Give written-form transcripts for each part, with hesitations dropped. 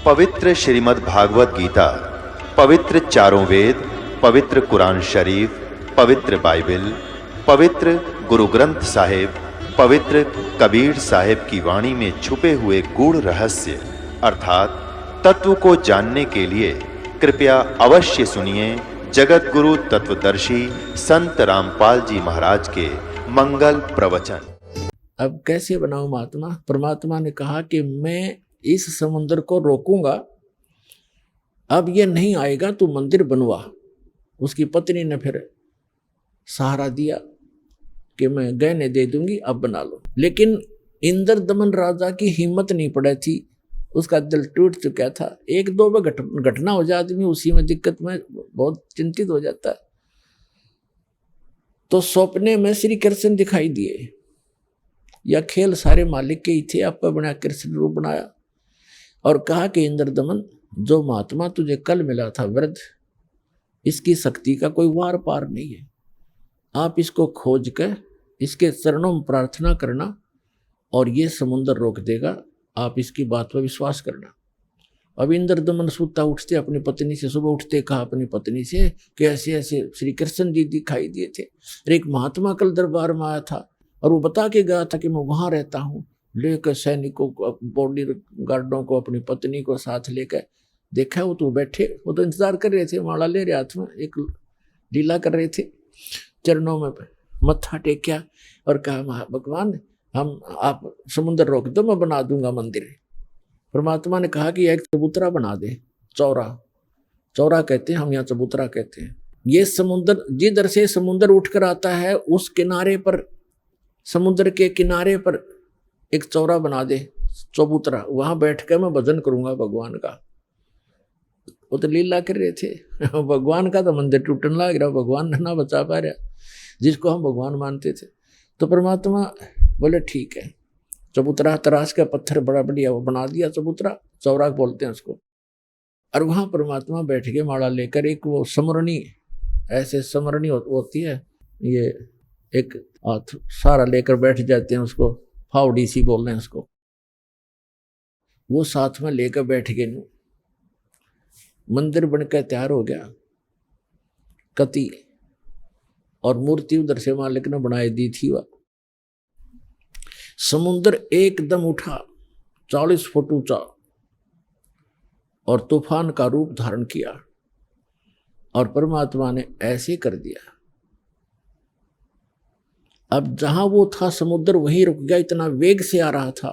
पवित्र श्रीमद् भागवत गीता, पवित्र चारों वेद, पवित्र कुरान शरीफ, पवित्र बाइबल, पवित्र गुरु ग्रंथ साहिब, पवित्र कबीर साहिब की वाणी में छुपे हुए गूढ़ रहस्य अर्थात तत्व को जानने के लिए कृपया अवश्य सुनिए जगत गुरु तत्वदर्शी संत रामपाल जी महाराज के मंगल प्रवचन। अब कैसे बनाऊं महात्मा? परमात्मा ने कहा कि मैं इस समुद्र को रोकूंगा, अब ये नहीं आएगा, तू मंदिर बनवा। उसकी पत्नी ने फिर सहारा दिया कि मैं गहने दे दूंगी, अब बना लो। लेकिन इंद्र दमन राजा की हिम्मत नहीं पड़ी थी, उसका दिल टूट चुका था। एक दो बार घटना हो जाए आदमी उसी में दिक्कत में बहुत चिंतित हो जाता है। तो सपने में श्री कृष्ण दिखाई दिए। यह खेल सारे मालिक के ही थे, आप बना कृष्ण रूप बनाया और कहा कि इंद्र दमन, जो महात्मा तुझे कल मिला था वृद्ध, इसकी शक्ति का कोई वार पार नहीं है। आप इसको खोज कर इसके चरणों में प्रार्थना करना और ये समुद्र रोक देगा। आप इसकी बात पर विश्वास करना। अब इंद्र दमन सूता उठते अपनी पत्नी से, सुबह उठते कहा अपनी पत्नी से कि ऐसे ऐसे श्री कृष्ण जी दिखाई दिए थे, एक महात्मा कल दरबार में आया था और वो बता के गया था कि मैं वहां रहता हूँ। लेकर सैनिकों को, बॉडी गार्डों को, अपनी पत्नी को साथ लेकर देखा, वो तो बैठे, वो तो इंतजार कर रहे थे, माला ले रहे हाथ में, एक लीला कर रहे थे। चरणों में मत्था टेकिया और कहा भगवान, हम आप समुद्र रोक दो, मैं बना दूंगा मंदिर। परमात्मा ने कहा कि एक चबूतरा बना दे, चौरा कहते हैं हम, यहाँ चबूतरा कहते हैं। ये समुद्र जिधर से समुद्र उठकर आता है उस किनारे पर, समुद्र के किनारे पर एक चौरा बना दे, चबूतरा, वहां बैठ कर मैं भजन करूंगा भगवान का। वो तो लीला कर रहे थे भगवान का तो मंदिर टूटने लग रहा, भगवान ना बचा पा रहा जिसको हम भगवान मानते थे। तो परमात्मा बोले ठीक है, चबूतरा तराश का पत्थर बड़ा बढ़िया वो बना दिया, चबूतरा, चौरा बोलते हैं उसको। और वहां परमात्मा बैठ के माला लेकर, एक वो समरणी, ऐसे समरणी होती है, ये एक हाथ सारा लेकर बैठ जाते हैं, उसको फावड़ी सी बोल रहे हैं उसको, वो साथ में लेकर बैठ गए। मंदिर बनकर तैयार हो गया, कति और मूर्ति उधर से मालिक ने बनाई दी थी। वह समुद्र एकदम उठा, 40 फुट ऊंचा, और तूफान का रूप धारण किया। और परमात्मा ने ऐसे कर दिया, अब जहां वो था समुद्र वहीं रुक गया। इतना वेग से आ रहा था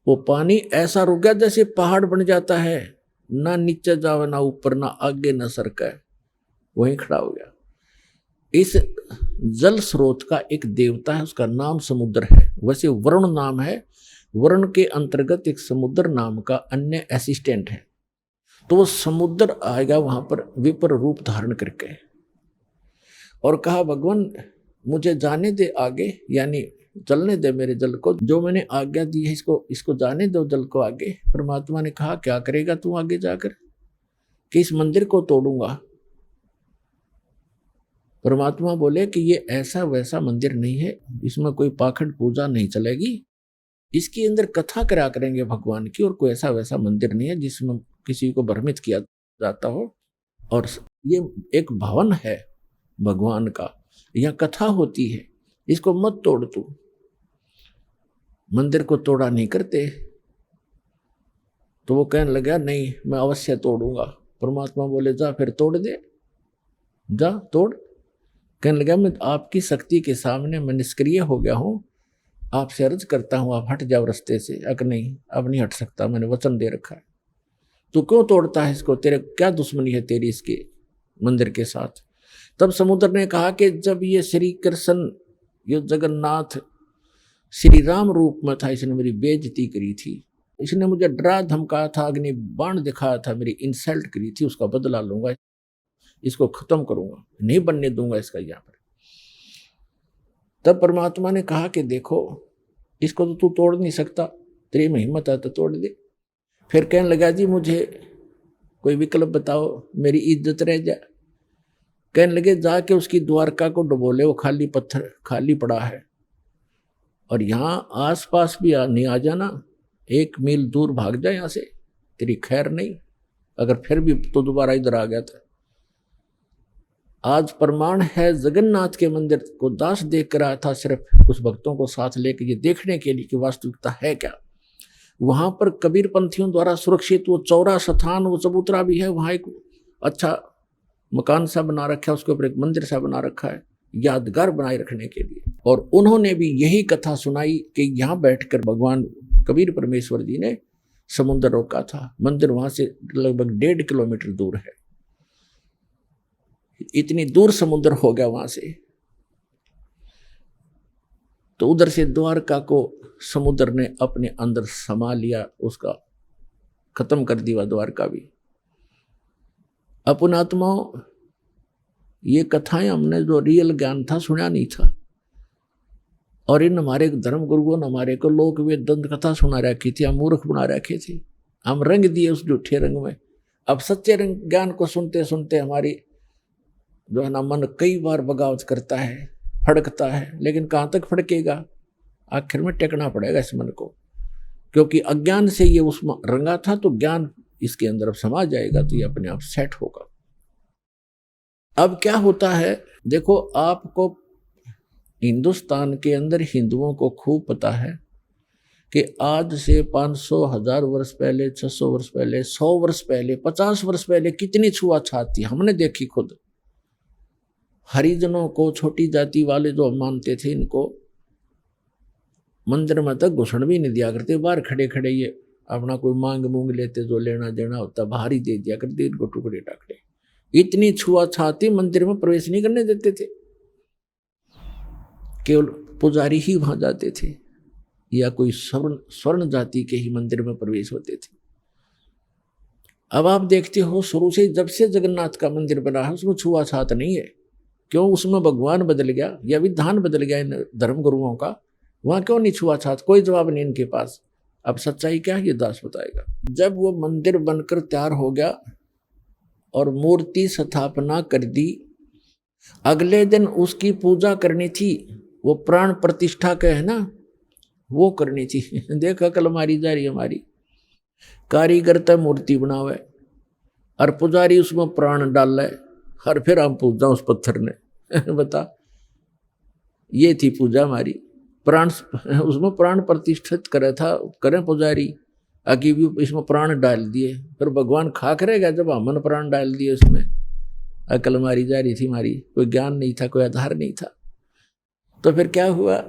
वो पानी, ऐसा रुक गया जैसे पहाड़ बन जाता है, ना नीचे जावे ना ऊपर, ना आगे ना सरके, वहीं खड़ा हो गया। इस जल स्रोत का एक देवता है, उसका नाम समुद्र है। वैसे वरुण नाम है, वरुण के अंतर्गत एक समुद्र नाम का अन्य असिस्टेंट है। तो वो समुद्र आएगा वहां पर विपर रूप धारण करके और कहा भगवान मुझे जाने दे आगे, यानी चलने दे मेरे जल को, जो मैंने आज्ञा दी है इसको जाने दो जल को आगे। परमात्मा ने कहा क्या करेगा तू आगे जाकर? कि इस मंदिर को तोड़ूंगा। परमात्मा बोले कि ये ऐसा वैसा मंदिर नहीं है, इसमें कोई पाखंड पूजा नहीं चलेगी, इसके अंदर कथा करा करेंगे भगवान की, और कोई ऐसा वैसा मंदिर नहीं है जिसमें किसी को भ्रमित किया जाता हो। और ये एक भवन है भगवान का, यह कथा होती है, इसको मत तोड़ तू। मंदिर को तोड़ा नहीं करते। तो वो कहने लगा नहीं मैं अवश्य तोड़ूंगा। परमात्मा बोले जा फिर तोड़ दे, जा तोड़। कहने लगा मैं आपकी शक्ति के सामने मैं निष्क्रिय हो गया हूं, आपसे अर्ज करता हूं आप हट जाओ रास्ते से। अगर नहीं, अब नहीं हट सकता, मैंने वचन दे रखा है। तू क्यों तोड़ता है इसको, तेरे क्या दुश्मनी है तेरी इसके मंदिर के साथ? तब समुद्र ने कहा कि जब ये श्री कृष्ण, ये जगन्नाथ श्री राम रूप में था, इसने मेरी बेइज्जती करी थी, इसने मुझे डरा धमकाया था, अग्नि बाण दिखाया था, मेरी इंसल्ट करी थी, उसका बदला लूंगा, इसको खत्म करूंगा, नहीं बनने दूंगा इसका यहाँ पर। तब परमात्मा ने कहा कि देखो इसको तो तू तोड़ नहीं सकता, तेरी में हिम्मत है तो तोड़ दे। फिर कहने लगा जी मुझे कोई विकल्प बताओ, मेरी इज्जत रह जाए। कहने लगे जाके उसकी द्वारका को डुबोले, वो खाली पत्थर खाली पड़ा है, और यहाँ आसपास भी नहीं आ जाना, 1 मील दूर भाग जाए यहाँ से, तेरी खैर नहीं, अगर फिर भी तो दोबारा इधर आ गया था। आज प्रमाण है, जगन्नाथ के मंदिर को दास देख कर आया था, सिर्फ कुछ भक्तों को साथ लेकर ये देखने के लिए कि वास्तविकता है क्या। वहां पर कबीर पंथियों द्वारा सुरक्षित वो चौरा स्थान, वो चबूतरा भी है, वहां एक अच्छा मकान सा बना रखा है, उसके ऊपर एक मंदिर सा बना रखा है यादगार बनाए रखने के लिए। और उन्होंने भी यही कथा सुनाई कि यहाँ बैठकर भगवान कबीर परमेश्वर जी ने समुद्र रोका था। मंदिर वहां से लगभग 1.5 किलोमीटर दूर है, इतनी दूर समुद्र हो गया वहां से। तो उधर से द्वारका को समुद्र ने अपने अंदर समा लिया, उसका खत्म कर दिया द्वारका भी। अपन आत्माओं, ये कथाएं हमने जो रियल ज्ञान था सुना नहीं था, और इन हमारे धर्म गुरुओं ने हमारे को लोक वेद दंत कथा सुना रखी थी, हम मूर्ख बना रखे थे, हम रंग दिए उस झूठे रंग में। अब सच्चे रंग ज्ञान को सुनते सुनते हमारी जो है ना मन कई बार बगावत करता है, फड़कता है, लेकिन कहाँ तक फड़केगा, आखिर में टेकना पड़ेगा इस मन को, क्योंकि अज्ञान से ये उस रंगा था, तो ज्ञान इसके अंदर अब समा जाएगा, तो ये अपने आप सेट होगा। अब क्या होता है, देखो आपको हिंदुस्तान के अंदर हिंदुओं को खूब पता है कि आज से 500 1000 वर्ष पहले, 600 वर्ष पहले, 100 वर्ष पहले, 50 वर्ष पहले कितनी छुआछात थी, हमने देखी खुद। हरिजनों को, छोटी जाति वाले जो मानते थे, इनको मंदिर में तक घुसण भी नहीं दिया करते, बाहर खड़े खड़े ये अपना कोई मांग मूंग लेते, जो लेना देना होता बाहर ही दे दिया करते, इनको टुकड़े टाकड़े। इतनी छुआछाती, मंदिर में प्रवेश नहीं करने देते थे, केवल पुजारी ही वहां जाते थे, या कोई स्वर्ण जाति के ही मंदिर में प्रवेश होते थे। अब आप देखते हो, शुरू से जब से जगन्नाथ का मंदिर बना है उसमें छुआछात नहीं है। क्यों? उसमें भगवान बदल गया या विधान बदल गया इन धर्म गुरुओं का, वहां क्यों नहीं छुआछात? कोई जवाब नहीं इनके पास। अब सच्चाई क्या है ये दास बताएगा। जब वो मंदिर बनकर तैयार हो गया और मूर्ति स्थापना कर दी, अगले दिन उसकी पूजा करनी थी, वो प्राण प्रतिष्ठा के है ना, वो करनी थी। देख अकल मारी जा रही हमारी। कारीगर तो मूर्ति बनावे और पुजारी उसमें प्राण डाल है, और फिर हम पूजा उस पत्थर ने। बता, ये थी पूजा हमारी। प्राण उसमें प्राण प्रतिष्ठित करे था, करें पुजारी, आगे भी इसमें प्राण डाल दिए, फिर भगवान खा करेगा जब हमने प्राण डाल दिए उसमें। अकल मारी जा रही थी हमारी, कोई ज्ञान नहीं था, कोई आधार नहीं था। तो फिर क्या हुआ,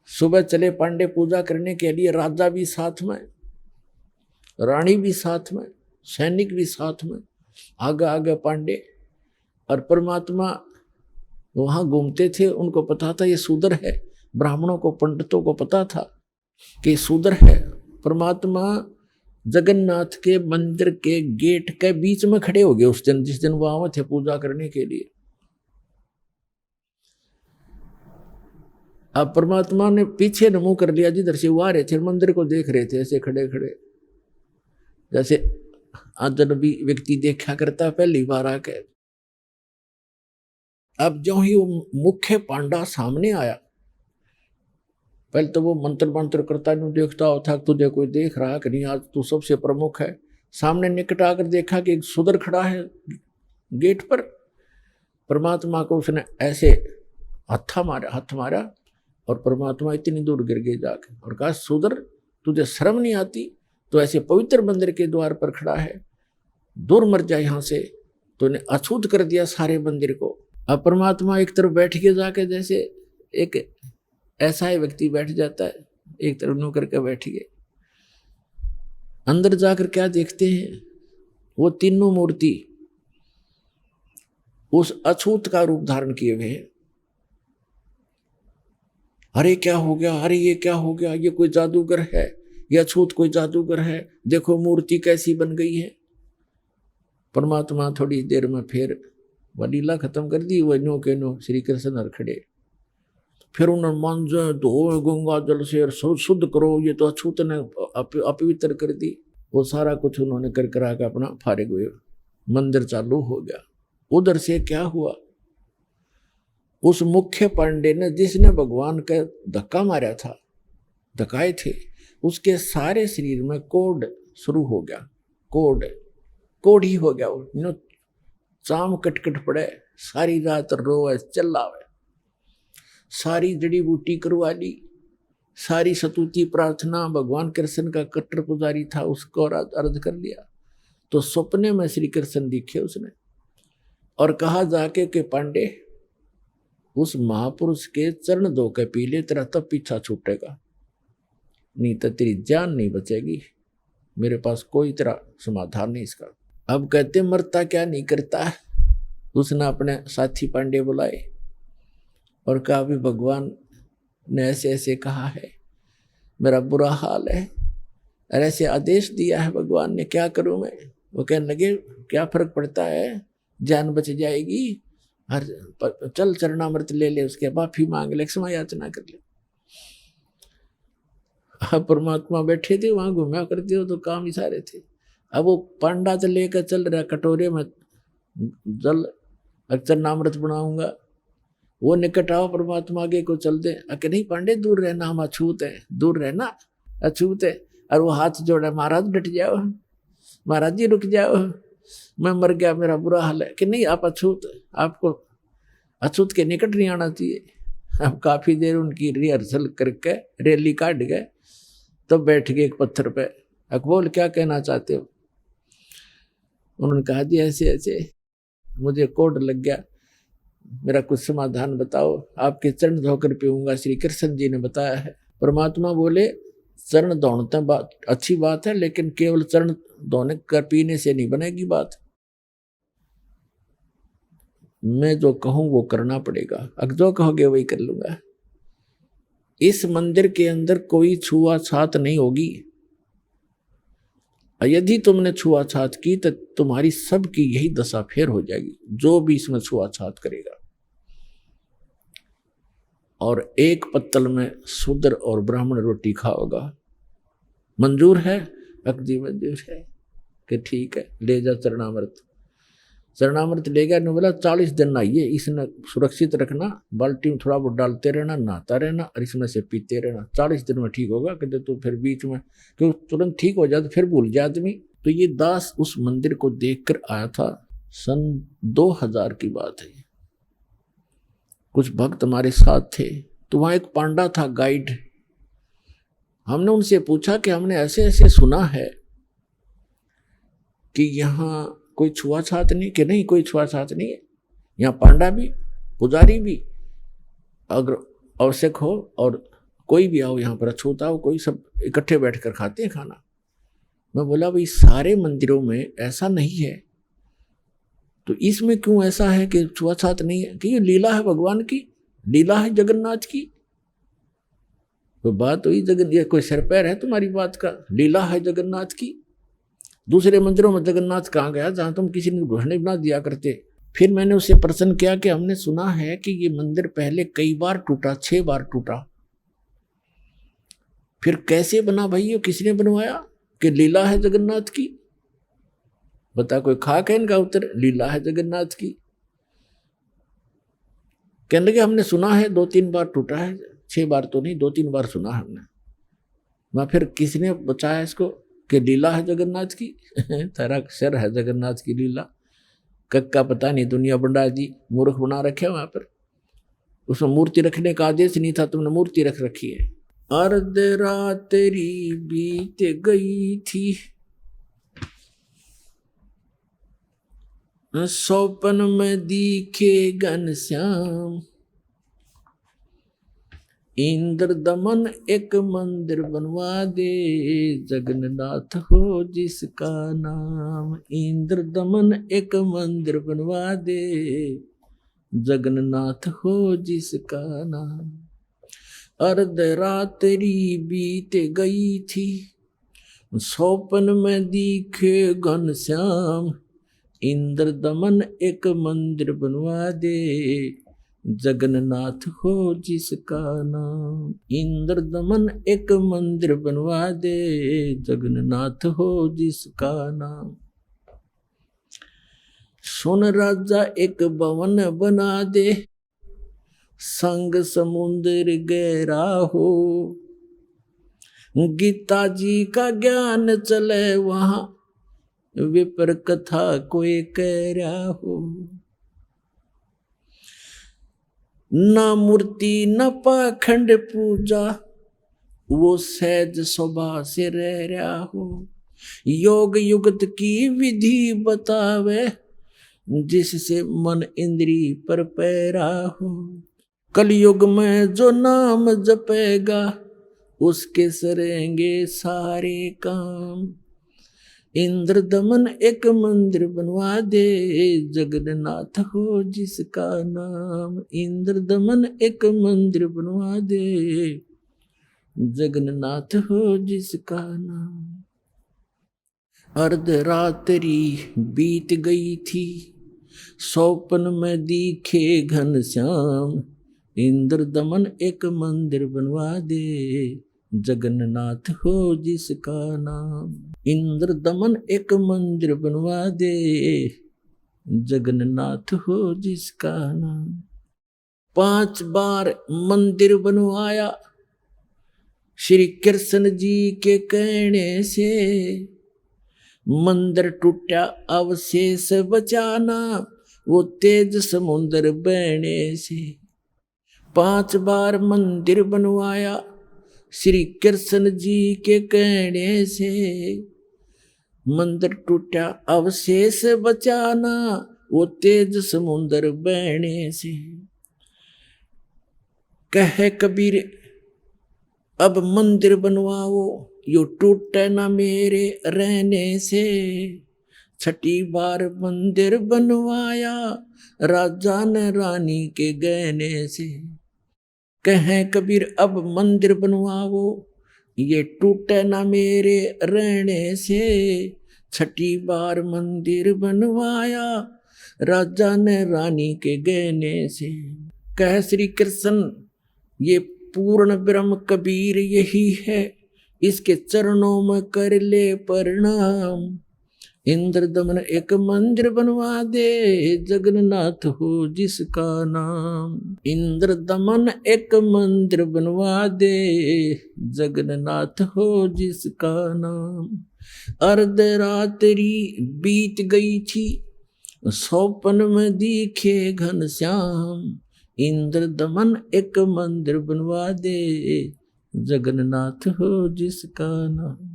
सुबह चले पांडे पूजा करने के लिए, राजा भी साथ में, रानी भी साथ में, सैनिक भी साथ में, आगे आगे पांडे। और परमात्मा वहां घूमते थे, उनको पता था ये शूद्र है। ब्राह्मणों को, पंडितों को पता था कि शूद्र है। परमात्मा जगन्नाथ के मंदिर के गेट के बीच में खड़े हो गए उस दिन, जिस दिन वो आए थे पूजा करने के लिए। अब परमात्मा ने पीछे न मुंह कर लिया, जिधर से वो आ रहे थे, मंदिर को देख रहे थे ऐसे खड़े खड़े, जैसे अजनबी व्यक्ति देखा करता पहली बार आके। अब जो ही वो मुख्य पांडा सामने आया, पहले तो वो मंत्र मंत्र करता नहीं देखता था, तुझे कोई देख रहा कि नहीं, आज तू सबसे प्रमुख है। सामने निकट आकर देखा कि एक शूद्र खड़ा है गेट पर। परमात्मा को उसने ऐसे हाथ मारा और परमात्मा इतनी दूर गिर गए जाके, और कहा, शूद्र तुझे शर्म नहीं आती? तो ऐसे पवित्र मंदिर के द्वार पर खड़ा है, दूर मर जाए यहाँ से। तो ने अछूत कर दिया सारे मंदिर को। अब परमात्मा एक तरफ बैठ के जाके, जैसे एक ऐसा ही व्यक्ति बैठ जाता है, एक तरफ नो करके बैठ गए। अंदर जाकर क्या देखते हैं, वो तीनों मूर्ति उस अछूत का रूप धारण किए हुए हैं। अरे क्या हो गया, अरे ये क्या हो गया, ये कोई जादूगर है, ये अछूत कोई जादूगर है, देखो मूर्ति कैसी बन गई है। परमात्मा थोड़ी देर में फिर वह लीला खत्म कर दी। वह नो के नो श्री कृष्ण हर खड़े, फिर उन्होंने मांझे धो गंगा जल से शुद्ध करो, ये तो अछूत ने अपवित्र कर दी। वो सारा कुछ उन्होंने कर करा के अपना फारिग हुए, मंदिर चालू हो गया। उधर से क्या हुआ, उस मुख्य पांडे ने, जिसने भगवान का धक्का मारा था, धक्काए थे, उसके सारे शरीर में कोढ़ शुरू हो गया, कोढ़ ही हो गया। वो चाम कटकट पड़े, सारी रात रोए चिल्लावे, सारी जड़ी बूटी करवा ली, सारी सतुति प्रार्थना, भगवान कृष्ण का कट्टर पुजारी था उसको अर्ज कर लिया। तो सपने में श्री कृष्ण दिखे उसने और कहा जाके कि पांडे उस महापुरुष के चरण धो के पी ले, तेरा तब पीछा छूटेगा, नहीं तो तेरी जान नहीं बचेगी, मेरे पास कोई तेरा समाधान नहीं इसका। अब कहते मरता क्या नहीं करता। उसने अपने साथी पांडे बुलाए और कहा भी भगवान ने ऐसे ऐसे कहा है, मेरा बुरा हाल है और ऐसे आदेश दिया है भगवान ने, क्या करूं मैं। वो कहने लगे क्या फर्क पड़ता है, जान बच जाएगी, हर चल चरणामृत ले ले, उसके माफी मांग ले, क्षमा याचना कर ले। अब परमात्मा बैठे थे वहां, घूमा करते हो तो काम ही सारे थे। अब वो पांडा तो लेकर चल रहा कटोरे में जल, चरणामृत बनाऊंगा, वो निकट आओ परमात्मा आगे को चल दे। अके नहीं पांडे दूर रहना, हम अछूत है, दूर रहना अछूत है। और वो हाथ जोड़ा, महाराज डट जाओ, महाराज जी रुक जाओ, मैं मर गया, मेरा बुरा हाल है। कि नहीं आप अछूत, आपको अछूत के निकट नहीं आना चाहिए। अब काफी देर उनकी रिहर्सल करके रैली काट गए, तो बैठ गए एक पत्थर पे। अकबोल क्या कहना चाहते हो। उन्होंने कहा जी ऐसे ऐसे मुझे कोढ़ लग गया, मेरा कुछ समाधान बताओ, आपके चरण धोकर पीऊंगा, श्री कृष्ण जी ने बताया है। परमात्मा बोले चरण धोने बात अच्छी बात है, लेकिन केवल चरण धोने कर पीने से नहीं बनेगी बात, मैं जो कहूं वो करना पड़ेगा, अगर जो कहोगे वही कर लूंगा। इस मंदिर के अंदर कोई छुआछात नहीं होगी, यदि तुमने छुआछात की तो तुम्हारी सबकी यही दशा फेर हो जाएगी, जो भी इसमें छुआछात करेगा। और एक पत्तल में शूद्र और ब्राह्मण रोटी खाओगा, मंजूर है? अकदी मंजूर है कि ठीक है ले जा चरणामृत। चरणामृत ले गया, ने बोला 40 दिन नहाइए, इसने सुरक्षित रखना, बाल्टी में थोड़ा बहुत डालते रहना, नहाता रहना और इसमें से पीते रहना, 40 दिन में ठीक होगा। कहते तो फिर बीच में क्योंकि तुरंत ठीक हो जाए तो फिर भूल जाए आदमी। तो ये दास उस मंदिर को देखकर आया था, सन 2000 की बात है। कुछ भक्त हमारे साथ थे, तो वहाँ एक पांडा था गाइड। हमने उनसे पूछा कि हमने ऐसे ऐसे सुना है कि यहाँ कोई छुआछात नहीं। कि नहीं कोई छुआछात नहीं है, यहाँ पांडा भी पुजारी भी अगर आवश्यक हो और कोई भी आओ यहाँ पर अछूत आओ, कोई सब इकट्ठे बैठकर खाते हैं खाना। मैं बोला भाई सारे मंदिरों में ऐसा नहीं है, तो इसमें क्यों ऐसा है कि छुआछात नहीं है? कि ये लीला है भगवान की, लीला है जगन्नाथ की। तो बात हुई ये कोई सिर पैर है तुम्हारी बात का? लीला है जगन्नाथ की। दूसरे मंदिरों में जगन्नाथ कहाँ गया जहां तुम किसी ने घोषणा बना दिया करते। फिर मैंने उससे प्रश्न किया कि हमने सुना है कि ये मंदिर पहले कई बार टूटा, 6 बार टूटा, फिर कैसे बना भाई, ये किसने बनवाया? कि लीला है जगन्नाथ की। बता कोई खाक है इनका उत्तर, लीला है जगन्नाथ की। कहने लगे हमने सुना है 2-3 बार टूटा है, 6 बार तो नहीं, 2-3 बार सुना हमने। मैं फिर किसने बचाया इसको कि लीला है जगन्नाथ की? तेरा सिर है जगन्नाथ की लीला। कक्का पता नहीं दुनिया बंडा जी मूर्ख बना रखे वहां पर, उसमें मूर्ति रखने का आदेश नहीं था, तुमने मूर्ति रख रखी है। अर्ध रात तेरी बीत गई थी, सौपन में दिखे घनश्याम, इंद्र दमन एक मंदिर बनवा दे, जगन्नाथ हो जिसका नाम। इंद्र दमन एक मंदिर बनवा दे, जगन्नाथ हो जिसका नाम। अर्ध रात तेरी बीत गई थी, सौपन में दिखे घनश्याम, इंद्र दमन एक मंदिर बनवा दे, जगन्नाथ हो जिसका नाम। इंद्र दमन एक मंदिर बनवा दे, जगन्नाथ हो जिसका नाम। सुन राजा एक भवन बना दे, संग समुद्र गहरा हो, गीता जी का ज्ञान चले वहां, विपर कथा कोई कह रहा हो। ना मूर्ति न पाखंड पूजा, वो सहज स्वभाव से रह रहा हो। योग युगत की विधि बतावे, जिससे मन इंद्री पर पैरा हो। कलयुग में जो नाम जपेगा, उसके सरेंगे सारे काम। इंद्र दमन एक मंदिर बनवा दे, जगन्नाथ हो जिसका नाम। इंद्र दमन एक मंदिर बनवा दे, जगन्नाथ हो जिसका नाम। अर्धरात्रि बीत गई थी, स्वप्न में दिखे घनश्याम। इंद्र दमन एक मंदिर बनवा दे, जगन्नाथ हो जिसका नाम। इंद्र दमन एक मंदिर बनवा दे, जगन्नाथ हो जिसका नाम। 5 बार मंदिर बनवाया श्री कृष्ण जी के कहने से। मंदिर टूटा अवशेष बचाना, वो तेज समुद्र बहने से। 5 बार मंदिर बनवाया श्री कृष्ण जी के कहने से। मंदिर टूटा अवशेष बचाना, वो तेज समुद्र बहने से। कहे कबीर अब मंदिर बनवाओ, यो टूटे ना मेरे रहने से। 6ठी बार मंदिर बनवाया, राजा ने रानी के गहने से। कहे कबीर अब मंदिर बनवाओ, ये टूटे ना मेरे रहने से। 6ठी बार मंदिर बनवाया, राजा ने रानी के गहने से। कह श्री कृष्ण ये पूर्ण ब्रह्म कबीर यही है, इसके चरणों में कर ले प्रणाम। इंद्र दमन एक मंदिर बनवा दे, जगन्नाथ हो जिसका नाम। इंद्र दमन एक मंदिर बनवा दे, जगन्नाथ हो जिसका नाम। अर्धरात्रि बीत गई थी, स्वप्न में दिखे घनश्याम। इंद्र दमन एक मंदिर बनवा दे, जगन्नाथ हो जिसका नाम।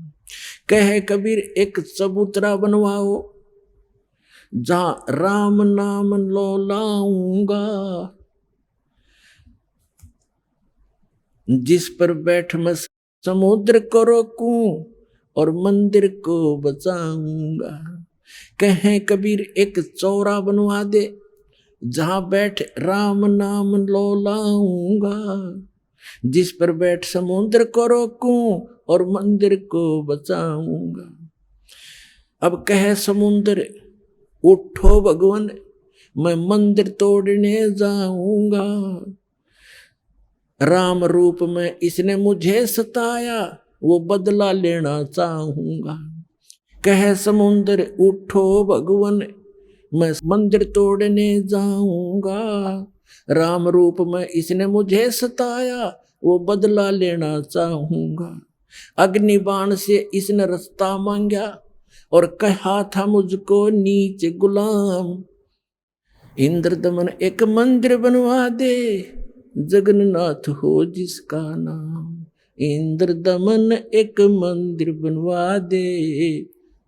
कहे कबीर एक चबूतरा बनवाओ, जहां राम नाम लो लाऊंगा। जिस पर बैठ मैं समुद्र को रोकूं, और मंदिर को बचाऊंगा। कहे कबीर एक चौरा बनवा दे, जहां बैठ राम नाम लो लाऊंगा। जिस पर बैठ समुद्र को रोकूं, और मंदिर को बचाऊंगा। अब कहे समुद्र उठो भगवान, मैं मंदिर तोड़ने जाऊंगा। राम रूप में इसने मुझे सताया, वो बदला लेना चाहूंगा। कहे समुद्र उठो भगवान, मैं मंदिर तोड़ने जाऊंगा। राम रूप में इसने मुझे सताया, वो बदला लेना चाहूंगा। अग्निबाण से इसने रास्ता मांगा, और कहा था मुझको नीच गुलाम। इंद्र दमन एक मंदिर बनवा दे, जगन्नाथ हो जिसका नाम। इंद्र दमन एक मंदिर बनवा दे,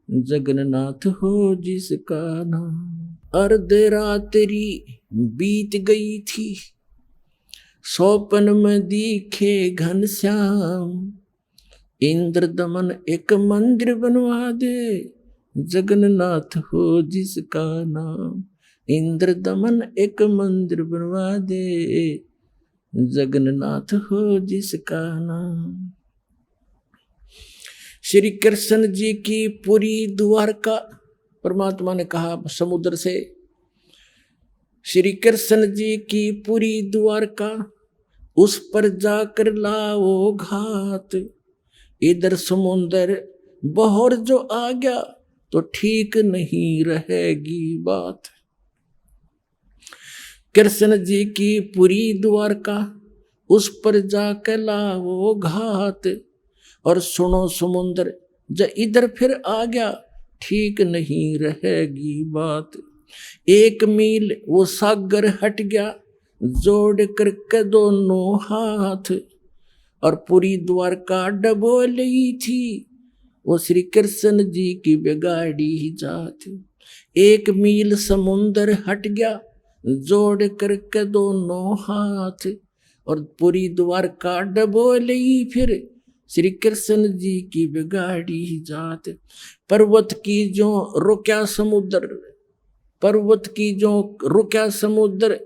जगन्नाथ हो जिसका नाम। अर्धरात्रि बीत गई थी, स्वप्न में दिखे घनश्याम। इंद्र दमन एक मंदिर बनवा दे, जगन्नाथ हो जिसका नाम। इंद्र दमन एक मंदिर बनवा दे, जगन्नाथ हो जिसका नाम। श्री कृष्ण जी की पूरी द्वारका, परमात्मा ने कहा समुद्र से, श्री कृष्ण जी की पूरी द्वारका, उस पर जाकर लाओ घात। इधर समुद्र बहर जो आ गया, तो ठीक नहीं रहेगी बात। कृष्ण जी की पूरी द्वारका, उस पर जाकर लाओ घात। और सुनो समुंदर ज इधर फिर आ गया, ठीक नहीं रहेगी बात। 1 मील वो सागर हट गया, जोड़ करके दोनों हाथ, और पूरी द्वारका डबोली थी, वो श्री कृष्ण जी की बिगाड़ी जात। 1 मील समुंदर हट गया, जोड़ करके दोनों हाथ, और पूरी द्वारका डबोली फिर श्री कृष्ण जी की बिगाड़ी जात। पर्वत की जो रुक्या समुद्र, पर्वत की जो रुक्या समुद्र,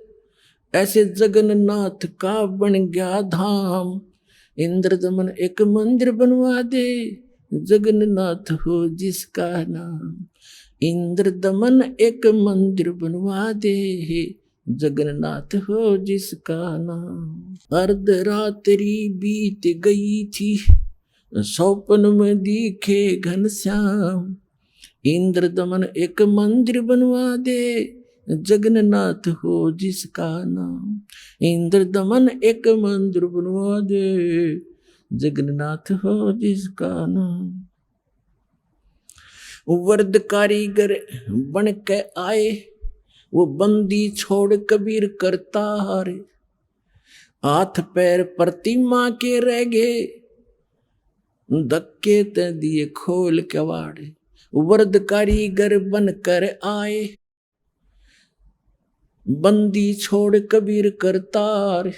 ऐसे जगन्नाथ का बन गया धाम। इंद्र दमन एक मंदिर बनवा दे, जगन्नाथ हो जिसका नाम। इंद्र दमन एक मंदिर बनवा दे, जगन्नाथ हो जिसका नाम। अर्धरात्रि बीत गई थी, सौपन में दिखे घनश्याम। इंद्र दमन एक मंदिर बनवा दे, जगन्नाथ हो जिसका नाम। इंद्र दमन एक मंदिर बनवा दे, जगन्नाथ हो जिसका नाम। वर्द कारीगर बन के आए, वो बंदी छोड़ कबीर करतार। हाथ पैर प्रतिमा के रह गए, धक्के ते दिए खोल कवाड़। वर्द कारीगर बन कर आए, बंदी छोड़ कबीर करतार।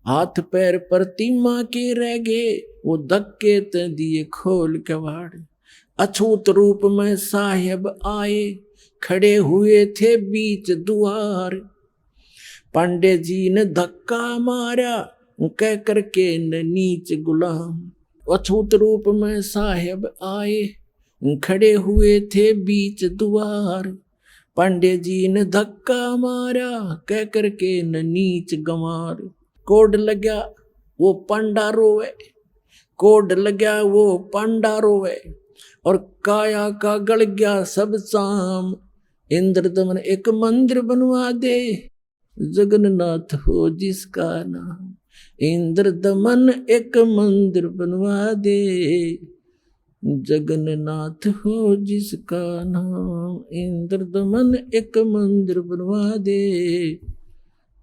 हाथ पैर प्रतिमा के रह गए, वो धक्के ते दिए खोल कवाड़। अछूत रूप में साहेब आए, खड़े हुए थे बीच द्वार। पांडे जी ने धक्का मारा, कह करके न नीच गुलाम। अछूत रूप में साहेब आए, खड़े हुए थे बीच द्वार। पांडे जी ने धक्का मारा, कह करके न नीच गंवार। कोड लग्या वो पांडा रोवे, कोड लग्या वो पांडा रोवे, और काया का गल गया सब शाम। इंद्र दमन एक मंदिर बनवा दे, जगन्नाथ हो जिसका नाम। इंद्र दमन एक मंदिर बनवा दे, जगन्नाथ हो जिसका नाम। इंद्र दमन एक मंदिर बनवा दे,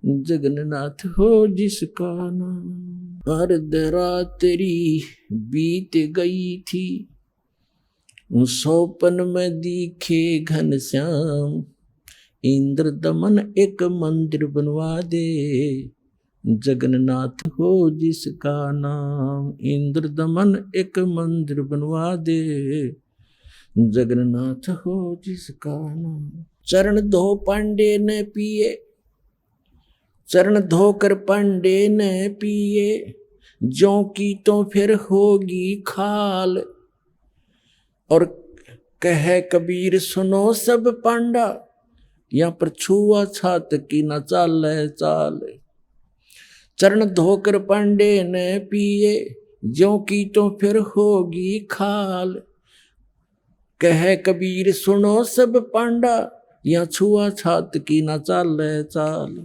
जगन्नाथ हो जिसका नाम। अर्धरात्रि बीत गई थी, सौपन में दिखे घनश्याम। इंद्र दमन एक मंदिर बनवा दे, जगन्नाथ हो जिसका नाम। इंद्र दमन एक मंदिर बनवा दे, जगन्नाथ हो जिसका नाम। चरण धो पांडे ने पिए, चरण धोकर पांडे ने पिए, ज्यों की तो फिर होगी खाल। और कहे कबीर सुनो सब पांडा, यहाँ पर छुआ छात की न चाल चाल। चरण धोकर पांडे ने पिए, ज्यों की तो फिर होगी खाल। कहे कबीर सुनो सब पांडा, यहाँ छुआ छात की न चाल चाल।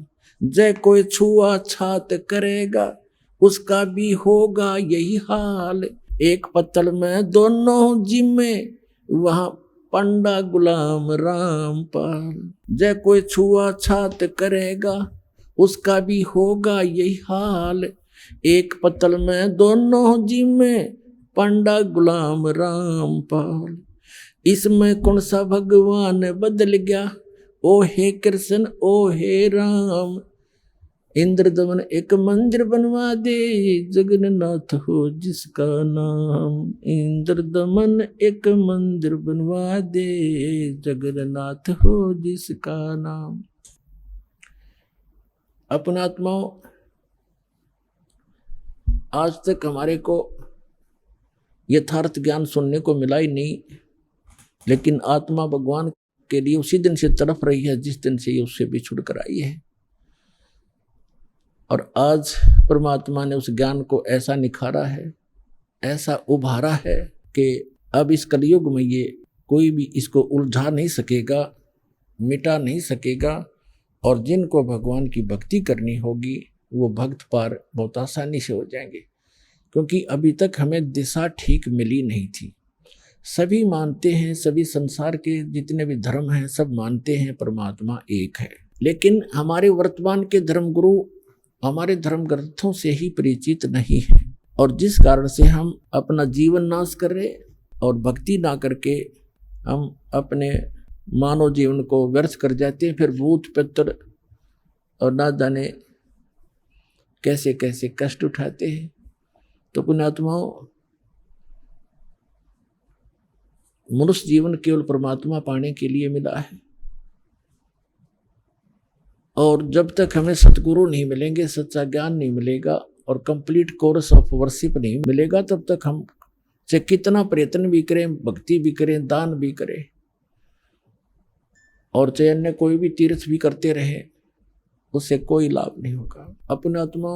जय कोई छुआ छात करेगा, उसका भी होगा यही हाल। एक पत्तल में दोनों जिम्मे, वहां पंडा गुलाम रामपाल। जय कोई छुआ छात करेगा, उसका भी होगा यही हाल। एक पत्तल में दोनों जिम्मे, पंडा गुलाम रामपाल। इसमें कौन सा भगवान बदल गया, ओ हे कृष्ण ओ हे राम। इंद्र दमन एक मंदिर बनवा दे, जगन्नाथ हो जिसका नाम। इंद्र दमन एक मंदिर बनवा दे, जगन्नाथ हो जिसका नाम। अपना आत्माओं, आज तक हमारे को यथार्थ ज्ञान सुनने को मिला ही नहीं, लेकिन आत्मा भगवान के लिए उसी दिन से तड़प रही है जिस दिन से ये उससे बिछुड़ कर आई है। और आज परमात्मा ने उस ज्ञान को ऐसा निखारा है, ऐसा उभारा है कि अब इस कलयुग में ये कोई भी इसको उलझा नहीं सकेगा, मिटा नहीं सकेगा। और जिनको भगवान की भक्ति करनी होगी वो भक्त पार बहुत आसानी से हो जाएंगे, क्योंकि अभी तक हमें दिशा ठीक मिली नहीं थी। सभी मानते हैं, सभी संसार के जितने भी धर्म हैं सब मानते हैं परमात्मा एक है, लेकिन हमारे वर्तमान के धर्मगुरु हमारे धर्म ग्रंथों से ही परिचित नहीं है, और जिस कारण से हम अपना जीवन नाश कर रहे और भक्ति ना करके हम अपने मानव जीवन को व्यर्थ कर जाते हैं। फिर भूत पितर और ना जाने कैसे कैसे कष्ट उठाते हैं। तो पुण्यात्माओं, मनुष्य जीवन केवल परमात्मा पाने के लिए मिला है, और जब तक हमें सतगुरु नहीं मिलेंगे, सच्चा ज्ञान नहीं मिलेगा और कंप्लीट कोर्स ऑफ वर्शिप नहीं मिलेगा, तब तक हम से कितना प्रयत्न भी करें, भक्ति भी करें, दान भी करें और चाहे अन्य कोई भी तीर्थ भी करते रहे, उससे कोई लाभ नहीं होगा। अपने आत्मा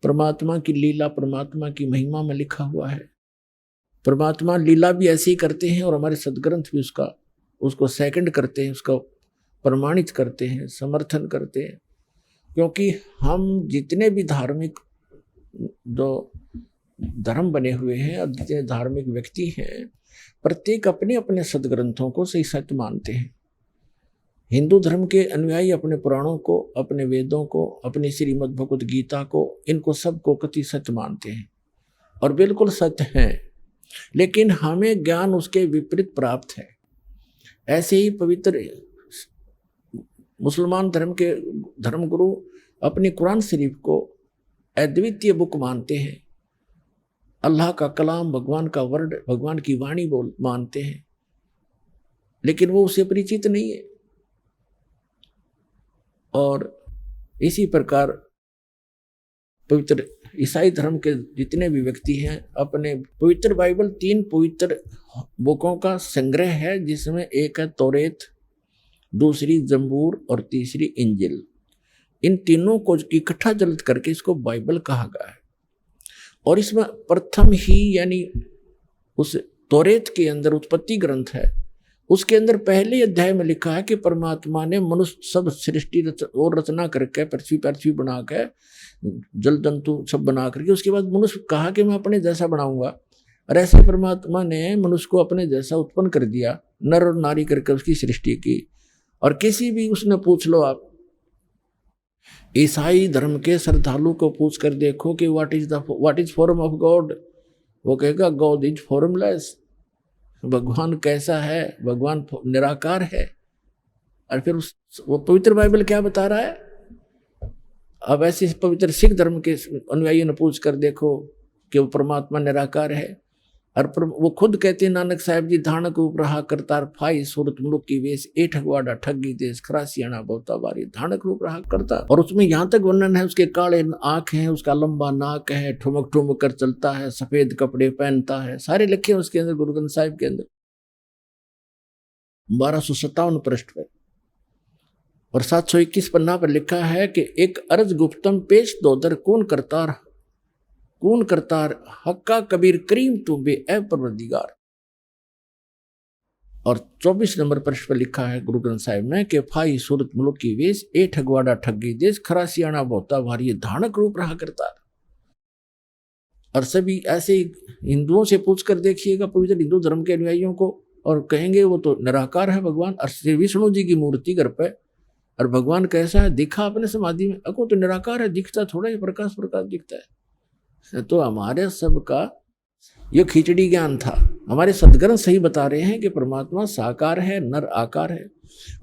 परमात्मा की लीला, परमात्मा की महिमा में लिखा हुआ है। परमात्मा लीला भी ऐसे ही करते हैं और हमारे सदग्रंथ भी उसको सेकंड करते हैं, उसका प्रमाणित करते हैं, समर्थन करते हैं। क्योंकि हम जितने भी धार्मिक जो धर्म बने हुए हैं और जितने धार्मिक व्यक्ति हैं, प्रत्येक अपने अपने सदग्रंथों को सही सत्य मानते हैं। हिंदू धर्म के अनुयायी अपने पुराणों को, अपने वेदों को, अपनी श्रीमद् भगवद गीता को, इनको सबको कति सत्य मानते हैं और बिल्कुल सत्य हैं, लेकिन हमें ज्ञान उसके विपरीत प्राप्त है। ऐसे ही पवित्र मुसलमान धर्म के धर्मगुरु अपनी कुरान शरीफ को अद्वितीय बुक मानते हैं, अल्लाह का कलाम, भगवान का वर्ड, भगवान की वाणी मानते हैं, लेकिन वो उससे परिचित नहीं है। और इसी प्रकार पवित्र ईसाई धर्म के जितने भी व्यक्ति हैं, अपने पवित्र बाइबल 3 पवित्र बुकों का संग्रह है, जिसमें एक है तौरेत, दूसरी जंबूर और तीसरी इंजिल। इन तीनों को इकट्ठा जल्द करके इसको बाइबल कहा गया है। और इसमें प्रथम ही यानी उस तौरेत के अंदर उत्पत्ति ग्रंथ है, उसके अंदर पहले अध्याय में लिखा है कि परमात्मा ने मनुष्य सब सृष्टि और रचना करके पृथ्वी बना के जल जंतु सब बना करके उसके बाद मनुष्य कहा कि मैं अपने जैसा बनाऊंगा। और ऐसे परमात्मा ने मनुष्य को अपने जैसा उत्पन्न कर दिया, नर और नारी करके उसकी सृष्टि की। और किसी भी उसने पूछ लो, आप ईसाई धर्म के श्रद्धालु को पूछ कर देखो कि what is form of God, वो कहेगा गॉड इज फॉर्मलेस। भगवान कैसा है? भगवान निराकार है। और फिर वो पवित्र बाइबल क्या बता रहा है? अब ऐसे पवित्र सिख धर्म के अनुयायियों ने पूछ कर देखो कि वो परमात्मा निराकार है। और वो खुद कहते हैं, नानक साहब जी, धानक रूप रहा करतार फाई सूरत मुलुक की वेश, ए ठगवाड़ा ठगी देश खरासियाना बहुता बारी, धानक रूप रहा करता। और उसमें यहाँ तक वर्णन है, उसके काले आंख हैं, उसका लंबा नाक है, ठुमक ठुमक कर चलता है, सफेद कपड़े पहनता है, सारे लिखे हैं उसके अंदर, गुरु ग्रंथ साहिब के अंदर 1257 पृष्ठ पर। और 721 पन्ना पर लिखा है कि एक अर्ज गुप्तम पेश दोदर कौन करतार हक्का कबीर करीम तू बे ए परवरदिगार। और 24 नंबर पृष्ठ पर लिखा है गुरु ग्रंथ साहिब में कि फाई सूरत मुलुक की वेश, ए ठगवाड़ा ठगी देश खरासियाना बहुता भारी, धानक रूप रहा करतार। और सभी ऐसे ही हिंदुओं से पूछ कर देखिएगा, पवित्र हिंदू धर्म के अनुयायियों को, और कहेंगे वो तो निराकार है भगवान। और श्री विष्णु जी की मूर्ति घर पे, और भगवान कैसा है? दिखा अपने समाधि में, अको तो निराकार है, दिखता थोड़ा ही प्रकाश दिखता है। तो हमारे सबका ये खिचड़ी ज्ञान था। हमारे सदग्रंथ सही बता रहे हैं कि परमात्मा साकार है, नर आकार है।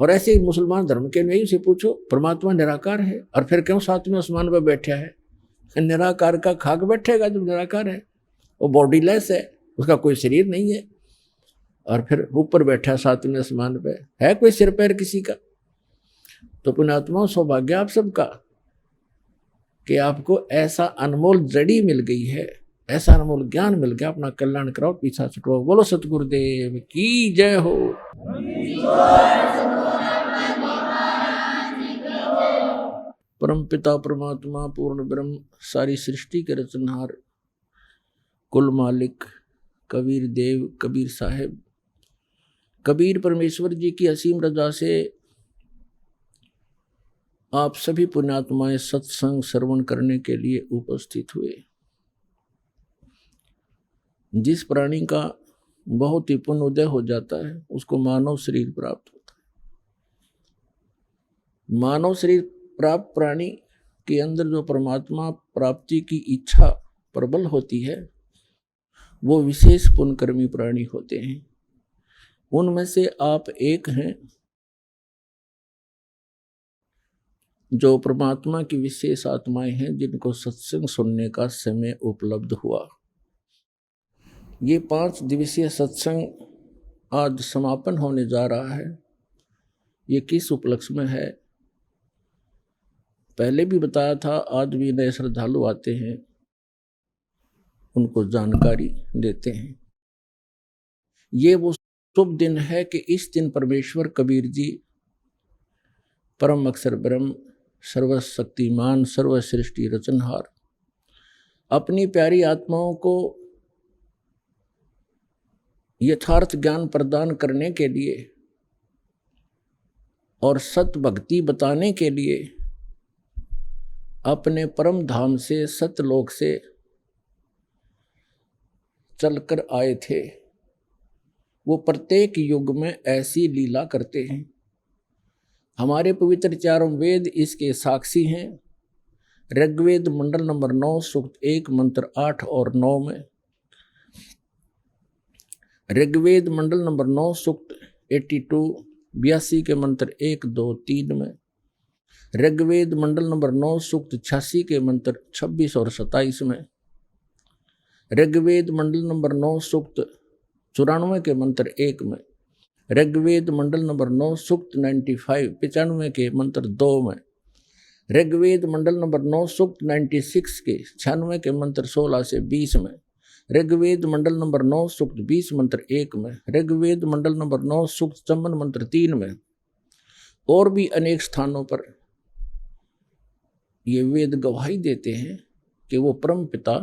और ऐसे मुसलमान धर्म के नहीं से पूछो, परमात्मा निराकार है, और फिर क्यों 7वें आसमान पर बैठा है? निराकार का खाक बैठेगा जब निराकार है, वो बॉडीलेस है, उसका कोई शरीर नहीं है, और फिर ऊपर बैठा 7वें आसमान पे, है कोई सिर पैर किसी का? तो पुण्यात्मा, सौभाग्य आप सबका कि आपको ऐसा अनमोल जड़ी मिल गई है, ऐसा अनमोल ज्ञान मिल गया। अपना कल्याण कराओ, पीछा छुटवाओ। बोलो सतगुरुदेव की जय हो। परम पिता परमात्मा पूर्ण ब्रह्म, सारी सृष्टि के रचनहार, कुल मालिक कबीर देव, कबीर साहेब, कबीर परमेश्वर जी की असीम रजा से आप सभी पुण्यात्माएं सत्संग श्रवण करने के लिए उपस्थित हुए। जिस प्राणी का बहुत ही पुण्य उदय हो जाता है उसको मानव शरीर प्राप्त होता है। मानव शरीर प्राप्त प्राणी के अंदर जो परमात्मा प्राप्ति की इच्छा प्रबल होती है वो विशेष पुण्यकर्मी प्राणी होते हैं। उनमें से आप एक हैं जो परमात्मा की विशेष आत्माएं हैं जिनको सत्संग सुनने का समय उपलब्ध हुआ। ये 5 दिवसीय सत्संग आज समापन होने जा रहा है। ये किस उपलक्ष्य में है पहले भी बताया था, आज भी नए श्रद्धालु आते हैं उनको जानकारी देते हैं। ये वो शुभ दिन है कि इस दिन परमेश्वर कबीर जी परम अक्षर ब्रह्म सर्वशक्तिमान सर्वसृष्टि रचनहार अपनी प्यारी आत्माओं को यथार्थ ज्ञान प्रदान करने के लिए और सत भक्ति बताने के लिए अपने परम धाम से सतलोक से चलकर आए थे। वो प्रत्येक युग में ऐसी लीला करते हैं। हमारे पवित्र चारों वेद इसके साक्षी हैं। ऋग्वेद मंडल नंबर 9 सूक्त 1 मंत्र 8 और 9 में, ऋग्वेद मंडल नंबर 9 सूक्त 82 के मंत्र 1 2 3 में, ऋग्वेद मंडल नंबर 9 सूक्त 86 के मंत्र 26 और 27 में, ऋग्वेद मंडल नंबर 9 सूक्त 94 के मंत्र 1 में, ऋग्वेद मंडल नंबर 9 सूक्त 95 के मंत्र 2 में, ऋग्वेद मंडल नंबर 9 सूक्त 96 के 96 के मंत्र 16 से 20 में, ऋग्वेद मंडल नंबर 9 सूक्त 20 मंत्र 1 में, ऋग्वेद मंडल नंबर 9 सूक्त 54 मंत्र 3 में, और भी अनेक स्थानों पर ये वेद गवाही देते हैं कि वो परम पिता,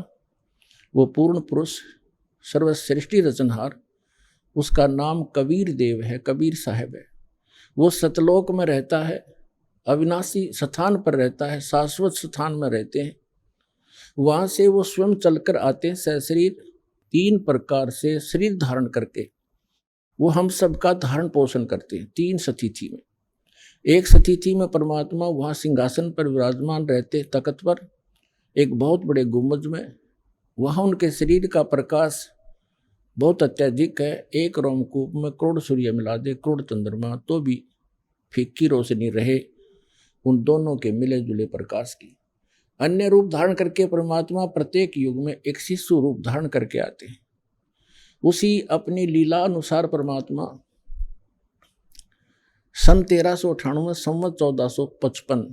वो पूर्ण पुरुष, सर्वसृष्टि रचनहार, उसका नाम कबीर देव है, कबीर साहब है। वो सतलोक में रहता है, अविनाशी स्थान पर रहता है, शाश्वत स्थान में रहते हैं। वहाँ से वो स्वयं चलकर आते हैं सशरीर, 3 प्रकार से शरीर धारण करके वो हम सबका धारण पोषण करते हैं। 3 सतिथि में, एक सतिथि में परमात्मा वहाँ सिंहासन पर विराजमान रहते तख्त पर, एक बहुत बड़े गुंबज में। वहाँ उनके शरीर का प्रकाश बहुत अत्यधिक है। एक रोमकूप में करोड़ सूर्य मिला दे, करोड़ चंद्रमा, तो भी फीकी रोशनी रहे उन दोनों के मिले जुले प्रकाश की। अन्य रूप धारण करके परमात्मा प्रत्येक युग में एक शिशु रूप धारण करके आते हैं। उसी अपनी लीला अनुसार परमात्मा सन 1398 संवत 1455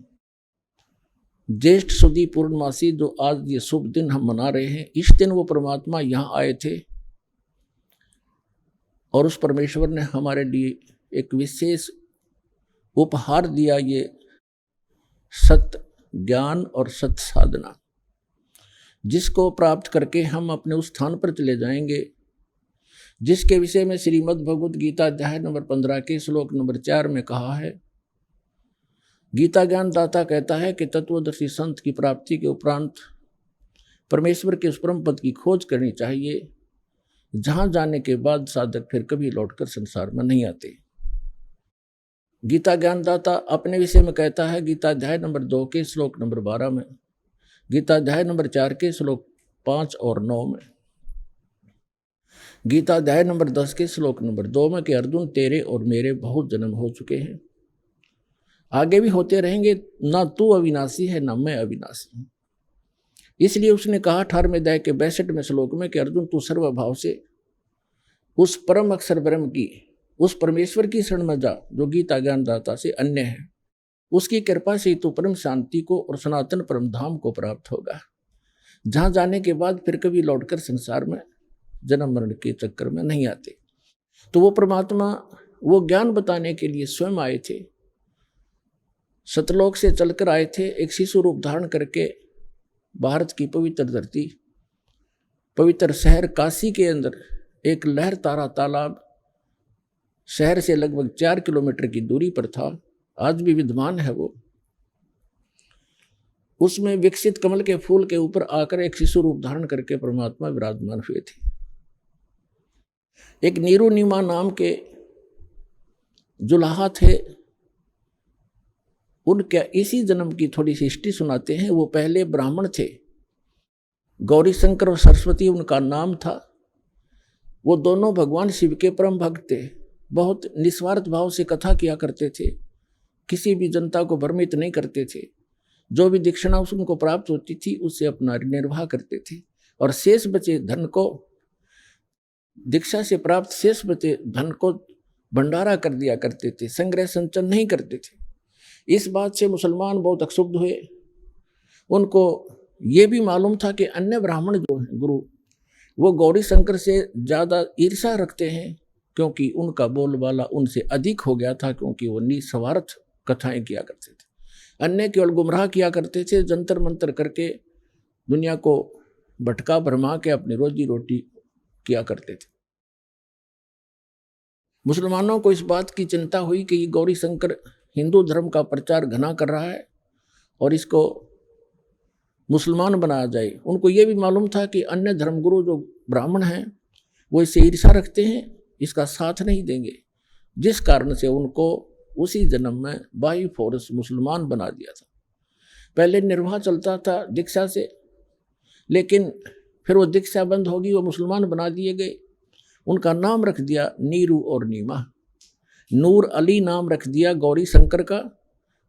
ज्येष्ठ सुदी पूर्णमासी, जो आज ये शुभ दिन हम मना रहे हैं, इस दिन वो परमात्मा यहाँ आए थे और उस परमेश्वर ने हमारे लिए एक विशेष उपहार दिया, ये सत्य ज्ञान और सत्य साधना, जिसको प्राप्त करके हम अपने उस स्थान पर चले जाएंगे जिसके विषय में श्रीमद् भगवद गीता अध्याय नंबर 15 के श्लोक नंबर 4 में कहा है। गीता ज्ञान दाता कहता है कि तत्वदर्शी संत की प्राप्ति के उपरांत परमेश्वर के उस परम पद की खोज करनी चाहिए जहां जाने के बाद साधक फिर कभी लौटकर संसार में नहीं आते। गीता ज्ञानदाता अपने विषय में कहता है गीता अध्याय नंबर 2 के श्लोक नंबर 12 में, गीता अध्याय नंबर 4 के श्लोक 5 और 9 में, गीता अध्याय नंबर 10 के श्लोक नंबर 2 में कि अर्जुन तेरे और मेरे बहुत जन्म हो चुके हैं, आगे भी होते रहेंगे, ना तू अविनाशी है ना मैं अविनाशी हूँ। इसलिए उसने कहा 18वें अध्याय के 62वें श्लोक में कि अर्जुन तू सर्वभाव से उस परम अक्षर ब्रह्म की, उस परमेश्वर की शरण में जा जो गीता ज्ञानदाता से अन्य है। उसकी कृपा से तू परम शांति को और सनातन परम धाम को प्राप्त होगा, जहाँ जाने के बाद फिर कभी लौटकर संसार में जन्म मरण के चक्कर में नहीं आते। तो वो परमात्मा वो ज्ञान बताने के लिए स्वयं आए थे, सतलोक से चलकर आए थे, एक शिशु रूप धारण करके भारत की पवित्र धरती, पवित्र शहर काशी के अंदर एक लहर तारा तालाब शहर से लगभग 4 किलोमीटर की दूरी पर था, आज भी विद्यमान है वो। उसमें विकसित कमल के फूल के ऊपर आकर एक शिशु रूप धारण करके परमात्मा विराजमान हुए थे। एक नीरू नीमा नाम के जुलाहा थे, उनके इसी जन्म की थोड़ी सी हिस्ट्री सुनाते हैं। वो पहले ब्राह्मण थे, गौरी शंकर और सरस्वती उनका नाम था। वो दोनों भगवान शिव के परम भक्त थे, बहुत निस्वार्थ भाव से कथा किया करते थे, किसी भी जनता को भ्रमित नहीं करते थे। जो भी दक्षिणा उनको प्राप्त होती थी उससे अपना निर्वाह करते थे, और शेष बचे धन को, दीक्षा से प्राप्त शेष बचे धन को भंडारा कर दिया करते थे, संग्रह संचन नहीं करते थे। इस बात से मुसलमान बहुत अक्षुब्ध हुए। उनको ये भी मालूम था कि अन्य ब्राह्मण जो हैं गुरु, वो गौरी शंकर से ज़्यादा ईर्ष्या रखते हैं, क्योंकि उनका बोलबाला उनसे अधिक हो गया था, क्योंकि वो निस्वार्थ कथाएं किया करते थे। अन्य केवल गुमराह किया करते थे, जंतर मंतर करके दुनिया को भटका भरमा के अपनी रोजी रोटी किया करते थे। मुसलमानों को इस बात की चिंता हुई कि ये गौरी शंकर हिंदू धर्म का प्रचार घना कर रहा है और इसको मुसलमान बनाया जाए। उनको ये भी मालूम था कि अन्य धर्मगुरु जो ब्राह्मण हैं वो इससे ईर्ष्या रखते हैं, इसका साथ नहीं देंगे, जिस कारण से उनको उसी जन्म में बाई फोर्स मुसलमान बना दिया था। पहले निर्वाह चलता था दीक्षा से, लेकिन फिर वो दीक्षा बंद होगी, वो मुसलमान बना दिए गए। उनका नाम रख दिया नीरू और नीमा। नूर अली नाम रख दिया गौरी शंकर का,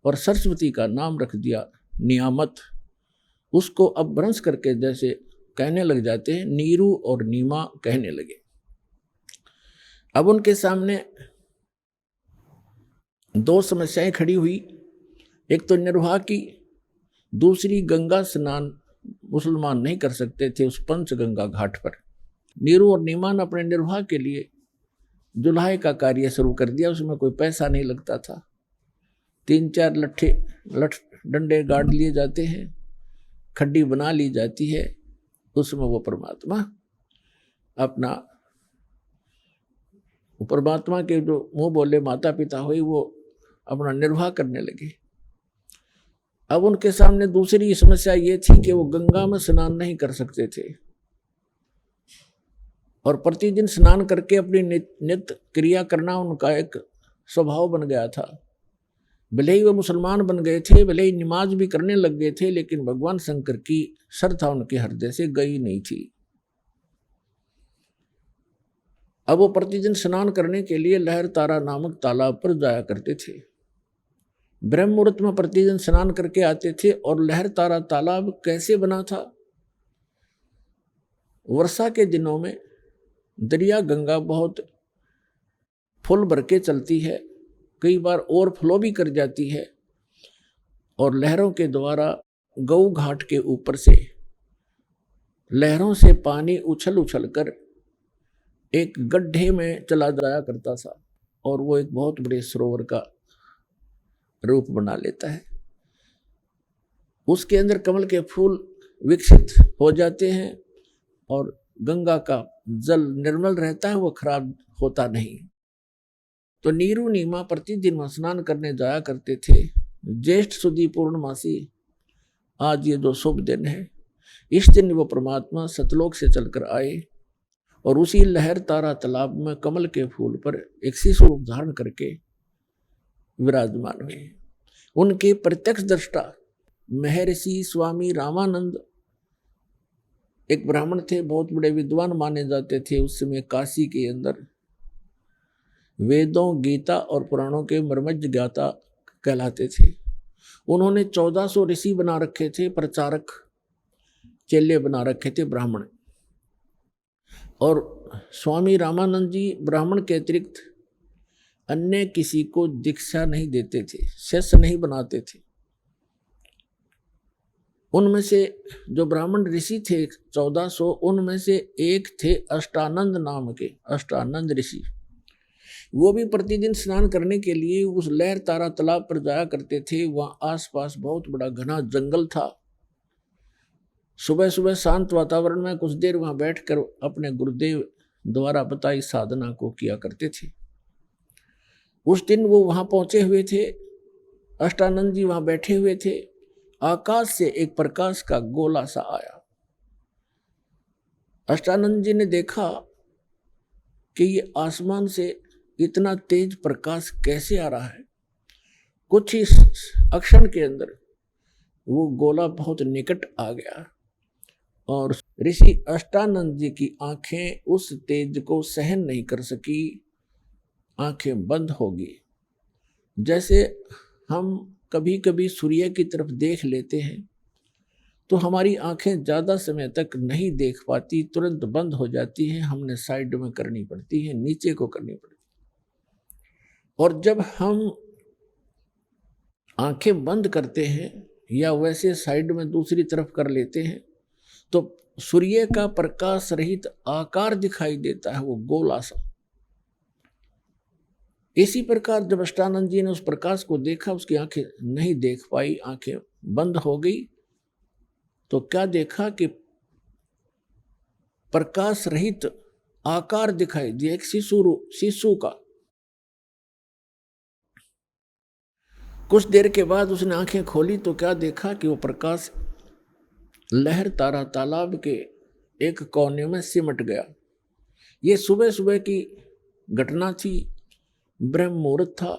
और सरस्वती का नाम रख दिया नियामत। उसको अब भ्रंश करके जैसे कहने लग जाते हैं, नीरू और नीमा कहने लगे। अब उनके सामने दो समस्याएं खड़ी हुई, एक तो निर्वाह की, दूसरी गंगा स्नान मुसलमान नहीं कर सकते थे उस पंचगंगा घाट पर। नीरू और नीमा ने अपने निर्वाह के लिए जुलाहे का कार्य शुरू कर दिया। उसमें कोई पैसा नहीं लगता था, 3-4 डंडे गाड़ लिए जाते हैं, खड्डी बना ली जाती है, उसमें वो परमात्मा के जो मुंह बोले माता पिता हुए वो अपना निर्वाह करने लगे। अब उनके सामने दूसरी समस्या ये थी कि वो गंगा में स्नान नहीं कर सकते थे, और प्रतिदिन स्नान करके अपनी नित्य क्रिया करना उनका एक स्वभाव बन गया था। भले ही वो मुसलमान बन गए थे, भले ही नमाज भी करने लग गए थे, लेकिन भगवान शंकर की श्रद्धा उनके हृदय से गई नहीं थी। अब वो प्रतिदिन स्नान करने के लिए लहर तारा नामक तालाब पर जाया करते थे। ब्रह्म मुहूर्त में प्रतिदिन स्नान करके आते थे। और लहर तारा तालाब कैसे बना था? वर्षा के दिनों में दरिया गंगा बहुत फुल भर के चलती है, कई बार ओवरफ्लो भी कर जाती है, और लहरों के द्वारा गऊ घाट के ऊपर से लहरों से पानी उछल उछल कर एक गड्ढे में चला जाया करता था, और वो एक बहुत बड़े सरोवर का रूप बना लेता है। उसके अंदर कमल के फूल विकसित हो जाते हैं, और गंगा का जल निर्मल रहता है, वो खराब होता नहीं। तो नीरू नीमा प्रतिदिन स्नान करने जाया करते थे। ज्येष्ठ सुदी पूर्णमासी, आज ये जो शुभ दिन है, इस दिन वो परमात्मा सतलोक से चलकर आए और उसी लहर तारा तालाब में कमल के फूल पर एक शिशु रूप धारण करके विराजमान हुए। उनके प्रत्यक्ष दृष्टा महर्षि स्वामी रामानंद एक ब्राह्मण थे, बहुत बड़े विद्वान माने जाते थे। उस समय काशी के अंदर वेदों, गीता और पुराणों के मर्मज्ञ ज्ञाता कहलाते थे। उन्होंने 1400 ऋषि बना रखे थे, प्रचारक चेले बना रखे थे ब्राह्मण। और स्वामी रामानंद जी ब्राह्मण के अतिरिक्त अन्य किसी को दीक्षा नहीं देते थे, शिष्य नहीं बनाते थे। उनमें से जो ब्राह्मण ऋषि थे 1400, उनमें से एक थे अष्टानंद नाम के, अष्टानंद ऋषि। वो भी प्रतिदिन स्नान करने के लिए उस लहर तारा तालाब पर जाया करते थे। वहाँ आसपास बहुत बड़ा घना जंगल था। सुबह सुबह शांत वातावरण में कुछ देर वहाँ बैठकर अपने गुरुदेव द्वारा बताई साधना को किया करते थे। उस दिन वो वहाँ पहुँचे हुए थे, अष्टानंद जी वहाँ बैठे हुए थे। आकाश से एक प्रकाश का गोला सा आया। अष्टानंद जी ने देखा कि ये आसमान से इतना तेज प्रकाश कैसे आ रहा है। कुछ ही क्षण के अंदर वो गोला बहुत निकट आ गया और ऋषि अष्टानंद जी की आंखें उस तेज को सहन नहीं कर सकी, आंखें बंद हो गई। जैसे हम कभी कभी सूर्य की तरफ देख लेते हैं तो हमारी आंखें ज़्यादा समय तक नहीं देख पाती, तुरंत बंद हो जाती हैं, हमने साइड में करनी पड़ती है, नीचे को करनी पड़ती है। और जब हम आंखें बंद करते हैं या वैसे साइड में दूसरी तरफ कर लेते हैं तो सूर्य का प्रकाश रहित आकार दिखाई देता है, वो गोला सा। इसी प्रकार जब अष्टानंद जी ने उस प्रकाश को देखा, उसकी आंखें नहीं देख पाई, आंखें बंद हो गई, तो क्या देखा कि प्रकाश रहित आकार दिखाई दिया, एक शिशु का। कुछ देर के बाद उसने आंखें खोली तो क्या देखा कि वो प्रकाश लहर तारा तालाब के एक कोने में सिमट गया। ये सुबह सुबह की घटना थी, ब्रह्म मुहूर्त था।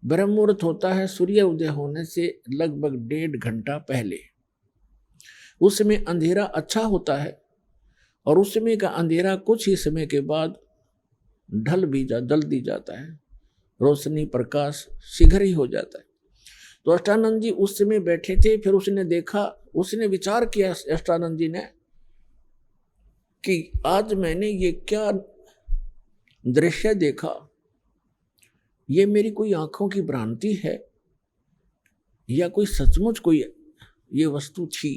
ब्रह्म मुहूर्त होता है सूर्य उदय होने से लगभग 1.5 घंटा पहले। उस समय अंधेरा अच्छा होता है और उस समय का अंधेरा कुछ ही समय के बाद जल दी जाता है, रोशनी प्रकाश शीघ्र ही हो जाता है। तो अष्टानंद जी उस समय बैठे थे, फिर उसने देखा, उसने विचार किया अष्टानंद जी ने कि आज मैंने ये क्या दृश्य देखा, ये मेरी कोई आंखों की भ्रांति है या कोई सचमुच कोई ये वस्तु थी।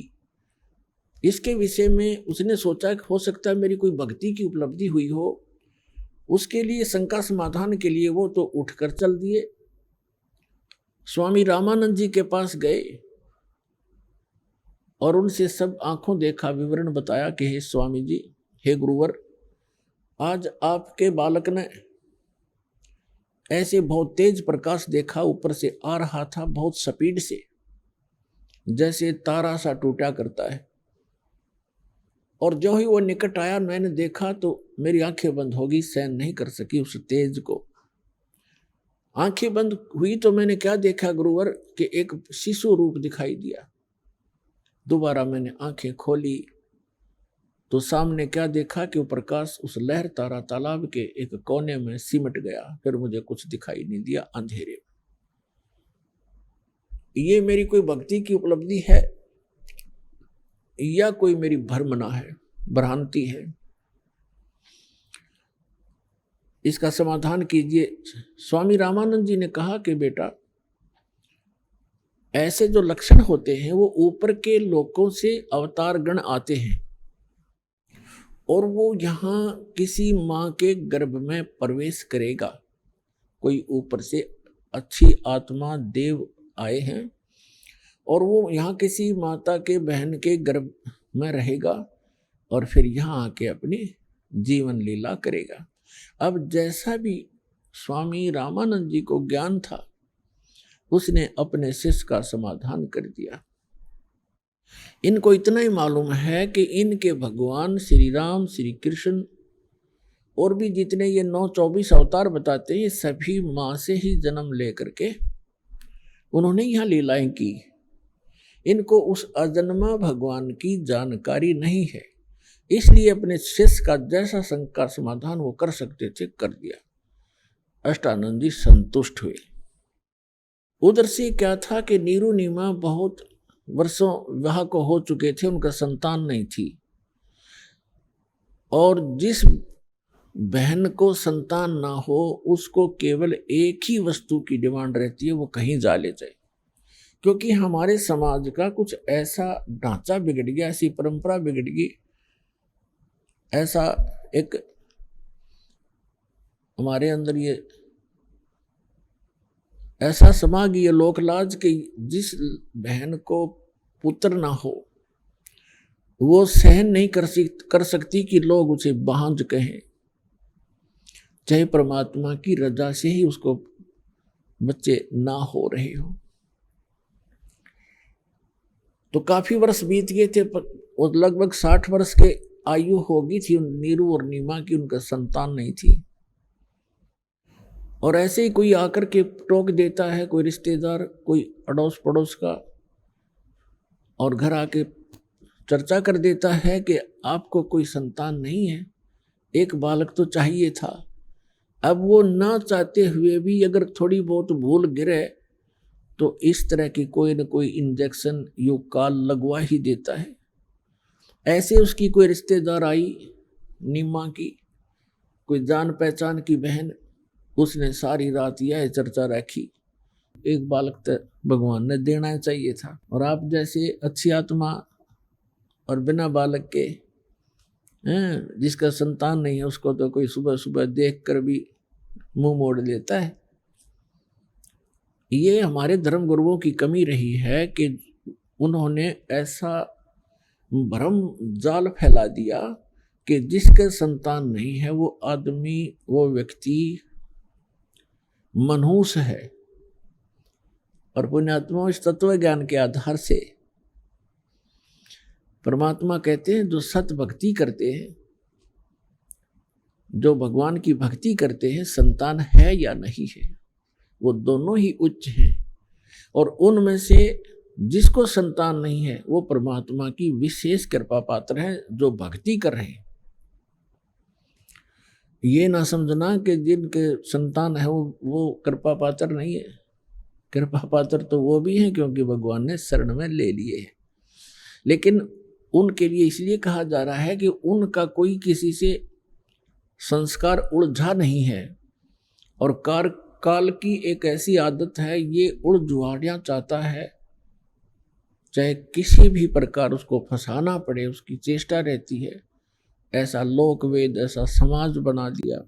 इसके विषय में उसने सोचा कि हो सकता है मेरी कोई भक्ति की उपलब्धि हुई हो। उसके लिए शंका समाधान के लिए वो तो उठकर चल दिए, स्वामी रामानंद जी के पास गए और उनसे सब आंखों देखा विवरण बताया कि हे स्वामी जी, हे गुरुवर, आज आपके बालक ने ऐसे बहुत तेज प्रकाश देखा, ऊपर से आ रहा था बहुत स्पीड से, जैसे तारा सा टूटा करता है। और जो ही वो निकट आया मैंने देखा तो मेरी आंखें बंद हो गई, सहन नहीं कर सकी उस तेज को। आंखें बंद हुई तो मैंने क्या देखा गुरुवर कि एक शिशु रूप दिखाई दिया। दोबारा मैंने आंखें खोली तो सामने क्या देखा कि वो प्रकाश उस लहर तारा तालाब के एक कोने में सिमट गया। फिर मुझे कुछ दिखाई नहीं दिया अंधेरे में। ये मेरी कोई भक्ति की उपलब्धि है या कोई मेरी भ्रमना है, भ्रांति है? इसका समाधान कीजिए। स्वामी रामानंद जी ने कहा कि बेटा, ऐसे जो लक्षण होते हैं वो ऊपर के लोकों से अवतार गण आते हैं और वो यहाँ किसी माँ के गर्भ में प्रवेश करेगा। कोई ऊपर से अच्छी आत्मा देव आए हैं और वो यहाँ किसी माता के बहन के गर्भ में रहेगा और फिर यहाँ आके अपनी जीवन लीला करेगा। अब जैसा भी स्वामी रामानंद जी को ज्ञान था उसने अपने शिष्य का समाधान कर दिया। इनको इतना ही मालूम है कि इनके भगवान श्री राम, श्री कृष्ण और भी जितने ये 9-24 अवतार बताते हैं, ये सभी माँ से ही जन्म लेकर के उन्होंने यहाँ लीलाएं की। इनको उस अजन्मा भगवान की जानकारी नहीं है, इसलिए अपने शिष्य का जैसा शंका समाधान वो कर सकते थे कर दिया। अष्टानंद जी संतुष्ट हुए। उधर से क्या था कि नीरू नीमा बहुत वर्षों विवाह को हो चुके थे, उनका संतान नहीं थी और जिस बहन को संतान ना हो उसको केवल एक ही वस्तु की डिमांड रहती है, वो कहीं जा ले जाए। क्योंकि हमारे समाज का कुछ ऐसा ढांचा बिगड़ गया, ऐसी परंपरा बिगड़ गई, ऐसा एक हमारे अंदर ये ऐसा समा गई ये लोकलाज कि जिस बहन को पुत्र ना हो वो सहन नहीं कर सकती कि लोग उसे बांझ कहें, चाहे परमात्मा की रजा से ही उसको बच्चे ना हो रहे हो। तो काफी वर्ष बीत गए थे और लगभग 60 वर्ष के आयु होगी थी नीरू और नीमा की, उनका संतान नहीं थी। और ऐसे ही कोई आकर के टोक देता है, कोई रिश्तेदार, कोई अड़ोस पड़ोस का, और घर आके चर्चा कर देता है कि आपको कोई संतान नहीं है, एक बालक तो चाहिए था। अब वो ना चाहते हुए भी अगर थोड़ी बहुत भूल गिरे तो इस तरह की कोई न कोई इंजेक्शन युग काल लगवा ही देता है। ऐसे उसकी कोई रिश्तेदार आई, नीमा की कोई जान पहचान की बहन, उसने सारी रात यह चर्चा रखी, एक बालक तो भगवान ने देना चाहिए था, और आप जैसे अच्छी आत्मा और बिना बालक के जिसका संतान नहीं है, उसको तो कोई सुबह सुबह देख कर भी मुंह मोड़ लेता है। ये हमारे धर्म गुरुओं की कमी रही है कि उन्होंने ऐसा भ्रम जाल फैला दिया कि जिसके संतान नहीं है वो आदमी, वो व्यक्ति मनहूस है। और पुण्यात्मा इस तत्व ज्ञान के आधार से परमात्मा कहते हैं जो सत भक्ति करते हैं, जो भगवान की भक्ति करते हैं, संतान है या नहीं है, वो दोनों ही उच्च हैं। और उनमें से जिसको संतान नहीं है वो परमात्मा की विशेष कृपा पात्र है, जो भक्ति कर रहे हैं। ये ना समझना कि जिनके संतान है वो कृपा पात्र नहीं है। कृपा पात्र तो वो भी हैं क्योंकि भगवान ने शरण में ले लिए हैं, लेकिन उनके लिए इसलिए कहा जा रहा है कि उनका कोई किसी से संस्कार उलझा नहीं है। और काल की एक ऐसी आदत है, ये उलझुआड़ियाँ चाहता है, चाहे किसी भी प्रकार उसको फंसाना पड़े, उसकी चेष्टा रहती है। ऐसा लोक वेद, ऐसा समाज बना दिया,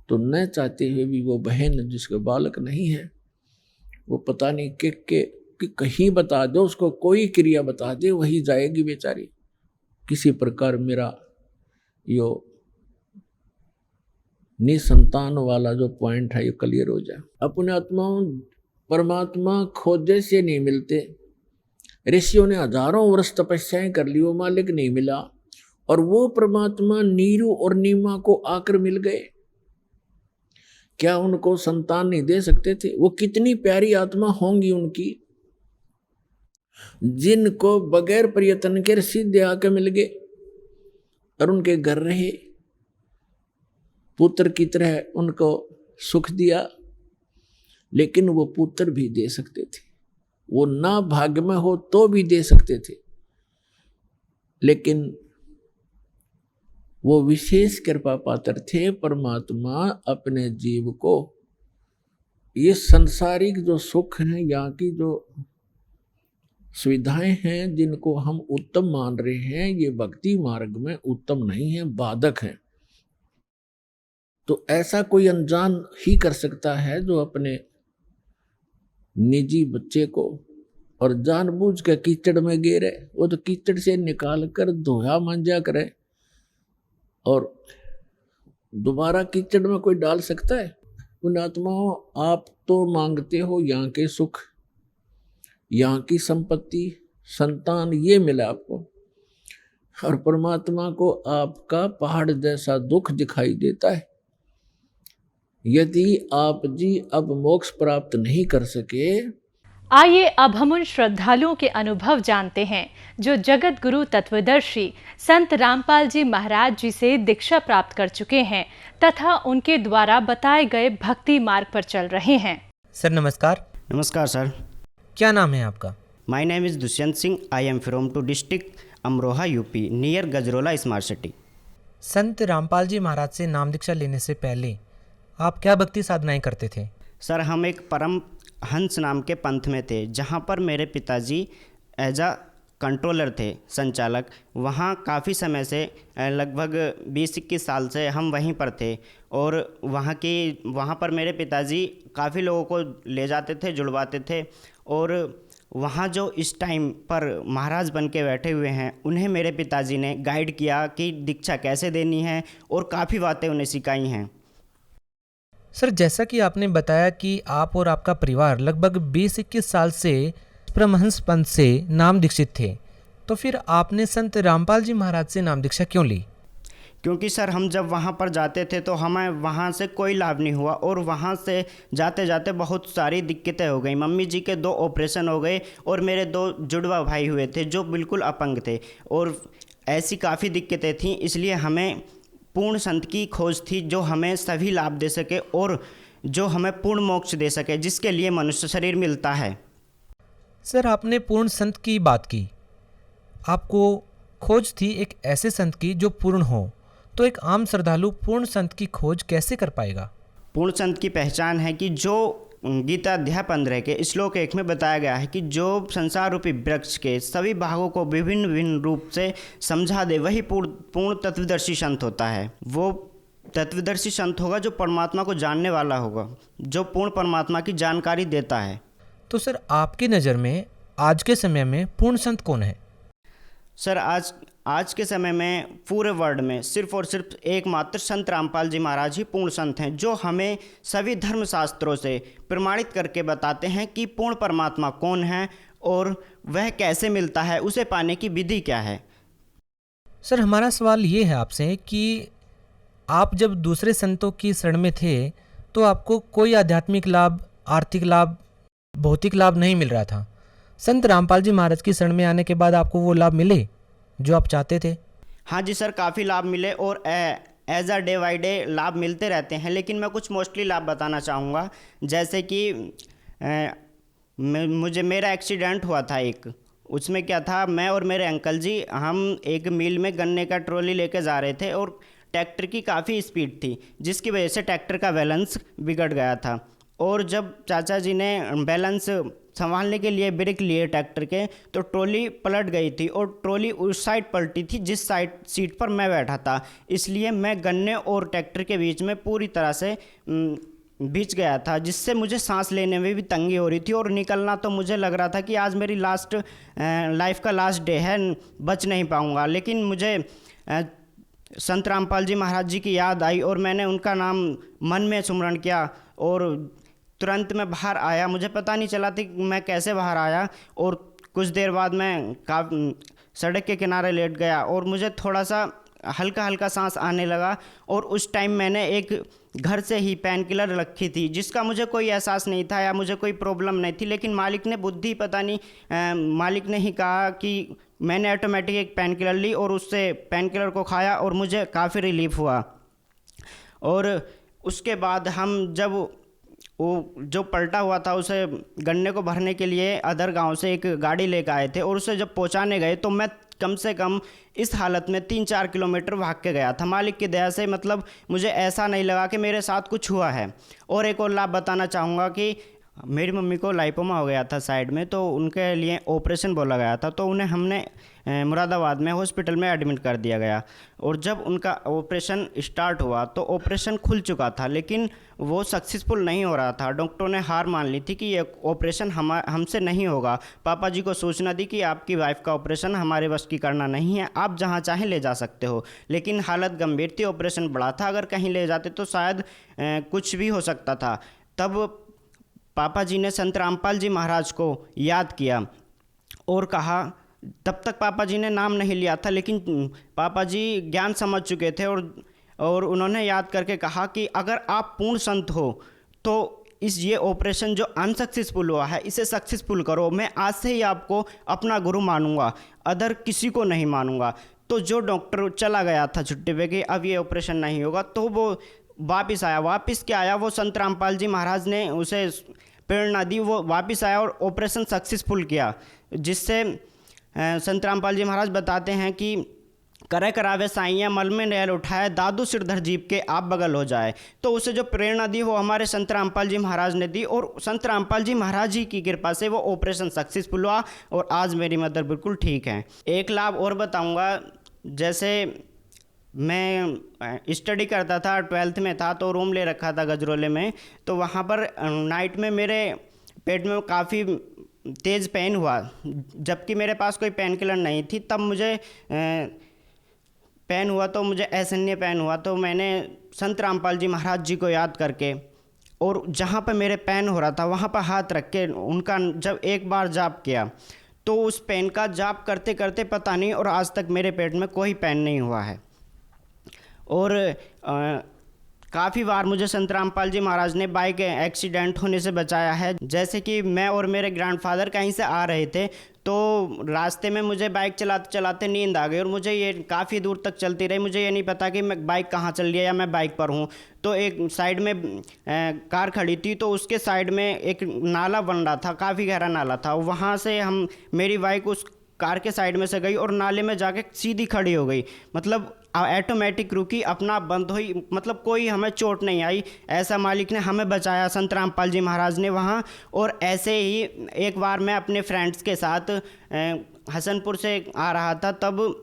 तो न चाहते हुए भी वो बहन जिसके बालक नहीं है, वो पता नहीं कि कहीं बता दो उसको, कोई क्रिया बता दे, वही जाएगी बेचारी। किसी प्रकार मेरा यो निसंतान वाला जो पॉइंट है ये क्लियर हो जाए। अपने आत्माओं परमात्मा खोजे से नहीं मिलते। ऋषियों ने हजारों वर्ष तपस्याएं कर ली, वो मालिक नहीं मिला, और वो परमात्मा नीरू और नीमा को आकर मिल गए। क्या उनको संतान नहीं दे सकते थे? वो कितनी प्यारी आत्मा होंगी उनकी, जिनको बगैर प्रयत्न के सीधे आके मिल गए और उनके घर रहे, पुत्र की तरह उनको सुख दिया। लेकिन वो पुत्र भी दे सकते थे, वो ना भाग्य में हो तो भी दे सकते थे, लेकिन वो विशेष कृपा पात्र थे। परमात्मा अपने जीव को ये संसारिक जो सुख हैं, यहाँ की जो सुविधाएं हैं, जिनको हम उत्तम मान रहे हैं, ये भक्ति मार्ग में उत्तम नहीं है, बाधक है। तो ऐसा कोई अनजान ही कर सकता है जो अपने निजी बच्चे को और जानबूझ के कीचड़ में गिरे, वो तो कीचड़ से निकाल कर धोया मांजा करे, और दोबारा कीचड़ में कोई डाल सकता है? पुण्यात्माओं, आप तो मांगते हो यहाँ के सुख, यहाँ की संपत्ति, संतान, ये मिला आपको, और परमात्मा को आपका पहाड़ जैसा दुख दिखाई देता है। यदि आप जी अब मोक्ष प्राप्त नहीं कर सके। आइए अब हम उन श्रद्धालुओं के अनुभव जानते हैं जो जगत गुरु तत्वदर्शी संत रामपाल जी महाराज जी से दीक्षा प्राप्त कर चुके हैं तथा उनके द्वारा बताए गए भक्ति मार्ग पर चल रहे हैं। सर नमस्कार। नमस्कार सर। क्या नाम है आपका? My name is Dushyant Singh. I am from to district Amroha UP near Gajraula smart city. Sant Rampal जी महाराज से नाम दीक्षा लेने से पहले आप क्या भक्ति साधनाएं करते थे? सर हम एक परम हंस नाम के पंथ में थे, जहाँ पर मेरे पिताजी एज अ कंट्रोलर थे, संचालक। वहाँ काफ़ी समय से लगभग 20-21 साल से हम वहीं पर थे, और वहाँ पर मेरे पिताजी काफ़ी लोगों को ले जाते थे, जुड़वाते थे। और वहाँ जो इस टाइम पर महाराज बन के बैठे हुए हैं, उन्हें मेरे पिताजी ने गाइड किया कि दीक्षा कैसे देनी है, और काफ़ी बातें उन्हें सिखाई हैं। सर जैसा कि आपने बताया कि आप और आपका परिवार लगभग 20-21 साल से परमहंस पंथ से नाम दीक्षित थे, तो फिर आपने संत रामपाल जी महाराज से नाम दीक्षा क्यों ली? क्योंकि सर हम जब वहाँ पर जाते थे तो हमें वहाँ से कोई लाभ नहीं हुआ और वहाँ से जाते जाते बहुत सारी दिक्कतें हो गई। मम्मी जी के 2 ऑपरेशन हो गए और मेरे 2 जुड़वा भाई हुए थे जो बिल्कुल अपंग थे और ऐसी काफ़ी दिक्कतें थीं। इसलिए हमें पूर्ण संत की खोज थी जो हमें सभी लाभ दे सके और जो हमें पूर्ण मोक्ष दे सके, जिसके लिए मनुष्य शरीर मिलता है। सर, आपने पूर्ण संत की बात की, आपको खोज थी एक ऐसे संत की जो पूर्ण हो, तो एक आम श्रद्धालु पूर्ण संत की खोज कैसे कर पाएगा? पूर्ण संत की पहचान है कि जो गीता अध्याय 15 के श्लोक 1 में बताया गया है कि जो संसार रूपी वृक्ष के सभी भागों को विभिन्न विभिन्न रूप से समझा दे, वही पूर्ण तत्वदर्शी संत होता है। वो तत्वदर्शी संत होगा जो परमात्मा को जानने वाला होगा, जो पूर्ण परमात्मा की जानकारी देता है। तो सर, आपकी नज़र में आज के समय में पूर्ण संत कौन है? सर, आज के समय में पूरे वर्ल्ड में सिर्फ और सिर्फ एकमात्र संत रामपाल जी महाराज ही पूर्ण संत हैं, जो हमें सभी धर्मशास्त्रों से प्रमाणित करके बताते हैं कि पूर्ण परमात्मा कौन है और वह कैसे मिलता है, उसे पाने की विधि क्या है। सर, हमारा सवाल ये है आपसे कि आप जब दूसरे संतों की शरण में थे तो आपको कोई आध्यात्मिक लाभ, आर्थिक लाभ, भौतिक लाभ नहीं मिल रहा था। संत रामपाल जी महाराज की शरण में आने के बाद आपको वो लाभ मिले जो आप चाहते थे? हाँ जी सर, काफ़ी लाभ मिले और as a day by day लाभ मिलते रहते हैं, लेकिन मैं कुछ मोस्टली लाभ बताना चाहूँगा। जैसे कि मेरा एक्सीडेंट हुआ था एक, उसमें क्या था, मैं और मेरे अंकल जी हम एक मिल में गन्ने का ट्रॉली लेके जा रहे थे और ट्रैक्टर की काफ़ी स्पीड थी, जिसकी वजह से ट्रैक्टर का बैलेंस बिगड़ गया था। और जब चाचा जी ने बैलेंस संभालने के लिए ब्रेक लिए ट्रैक्टर के, तो ट्रॉली पलट गई थी और ट्रॉली उस साइड पलटी थी जिस साइड सीट पर मैं बैठा था। इसलिए मैं गन्ने और ट्रैक्टर के बीच में पूरी तरह से बिछ गया था, जिससे मुझे सांस लेने में भी तंगी हो रही थी और निकलना तो मुझे लग रहा था कि आज मेरी लाइफ का लास्ट डे है, बच नहीं पाऊँगा। लेकिन मुझे संत रामपाल जी महाराज जी की याद आई और मैंने उनका नाम मन में सुमरण किया और तुरंत मैं बाहर आया। मुझे पता नहीं चला था कि मैं कैसे बाहर आया और कुछ देर बाद मैं सड़क के किनारे लेट गया और मुझे थोड़ा सा हल्का हल्का सांस आने लगा। और उस टाइम मैंने एक घर से ही पेन किलर रखी थी, जिसका मुझे कोई एहसास नहीं था या मुझे कोई प्रॉब्लम नहीं थी, लेकिन मालिक ने बुद्धि पता नहीं मालिक ने ही कहा कि मैंने ऑटोमेटिक एक पेन किलर ली और उससे पेन किलर को खाया और मुझे काफ़ी रिलीफ हुआ। और उसके बाद हम जब वो जो पलटा हुआ था उसे गन्ने को भरने के लिए अदर गांव से एक गाड़ी लेकर आए थे और उसे जब पहुंचाने गए तो मैं कम से कम इस हालत में 3-4 किलोमीटर भाग के गया था। मालिक की दया से मतलब मुझे ऐसा नहीं लगा कि मेरे साथ कुछ हुआ है। और एक और लाभ बताना चाहूँगा कि मेरी मम्मी को लाइपोमा हो गया था साइड में, तो उनके लिए ऑपरेशन बोला गया था, तो उन्हें हमने मुरादाबाद में हॉस्पिटल में एडमिट कर दिया गया। और जब उनका ऑपरेशन स्टार्ट हुआ तो ऑपरेशन खुल चुका था, लेकिन वो सक्सेसफुल नहीं हो रहा था। डॉक्टरों ने हार मान ली थी कि ये ऑपरेशन हमसे नहीं होगा। पापा जी को सूचना दी कि आपकी वाइफ का ऑपरेशन हमारे बस की करना नहीं है, आप जहाँ चाहें ले जा सकते हो। लेकिन हालत गंभीर थी, ऑपरेशन बड़ा था, अगर कहीं ले जाते तो शायद कुछ भी हो सकता था। तब पापा जी ने संत रामपाल जी महाराज को याद किया और कहा, तब तक पापा जी ने नाम नहीं लिया था, लेकिन पापा जी ज्ञान समझ चुके थे और उन्होंने याद करके कहा कि अगर आप पूर्ण संत हो तो ये ऑपरेशन जो अनसक्सेसफुल हुआ है इसे सक्सेसफुल करो। मैं आज से ही आपको अपना गुरु मानूंगा, अदर किसी को नहीं मानूंगा। तो जो डॉक्टर चला गया था छुट्टी पे कि अब ये ऑपरेशन नहीं होगा, तो वो वापस आया। वापस क्या आया, वो संत रामपाल जी महाराज ने उसे प्रेरणा दी, वो वापस आया और ऑपरेशन सक्सेसफुल किया, जिससे संत रामपाल जी महाराज बताते हैं कि करे करावे साइयाँ मल में नहल उठाए, दादू सिरधर जीप के आप बगल हो जाए। तो उसे जो प्रेरणा दी वो हमारे संत रामपाल जी महाराज ने दी और संत रामपाल जी महाराज जी की कृपा से वो ऑपरेशन सक्सेसफुल हुआ और आज मेरी मदर बिल्कुल ठीक है। एक लाभ और बताऊंगा, जैसे मैं स्टडी करता था, 12th में था, तो रूम ले रखा था गजरोले में। तो वहाँ पर नाइट में मेरे पेट में काफ़ी तेज़ पेन हुआ, जबकि मेरे पास कोई पेन किलर नहीं थी। तब मुझे पेन हुआ, तो मुझे असहनीय पेन हुआ, तो मैंने संत रामपाल जी महाराज जी को याद करके और जहाँ पर मेरे पेन हो रहा था वहाँ पर हाथ रख के उनका जब एक बार जाप किया तो उस पेन का जाप करते करते पता नहीं, और आज तक मेरे पेट में कोई पेन नहीं हुआ है। और काफ़ी बार मुझे संत रामपाल जी महाराज ने बाइक एक्सीडेंट होने से बचाया है। जैसे कि मैं और मेरे ग्रैंडफादर कहीं से आ रहे थे, तो रास्ते में मुझे बाइक चलाते चलाते नींद आ गई, और मुझे ये काफ़ी दूर तक चलती रही, मुझे ये नहीं पता कि मैं बाइक कहाँ चल रही है या मैं बाइक पर हूँ। तो एक साइड में कार खड़ी थी, तो उसके साइड में एक नाला बन रहा था, काफ़ी गहरा नाला था। वहाँ से मेरी बाइक उस कार के साइड में से गई और नाले में जाके सीधी खड़ी हो गई, मतलब ऑटोमेटिक रुकी, अपना आप बंद हुई, मतलब कोई हमें चोट नहीं आई। ऐसा मालिक ने हमें बचाया, संत रामपाल जी महाराज ने वहाँ। और ऐसे ही एक बार मैं अपने फ्रेंड्स के साथ हसनपुर से आ रहा था, तब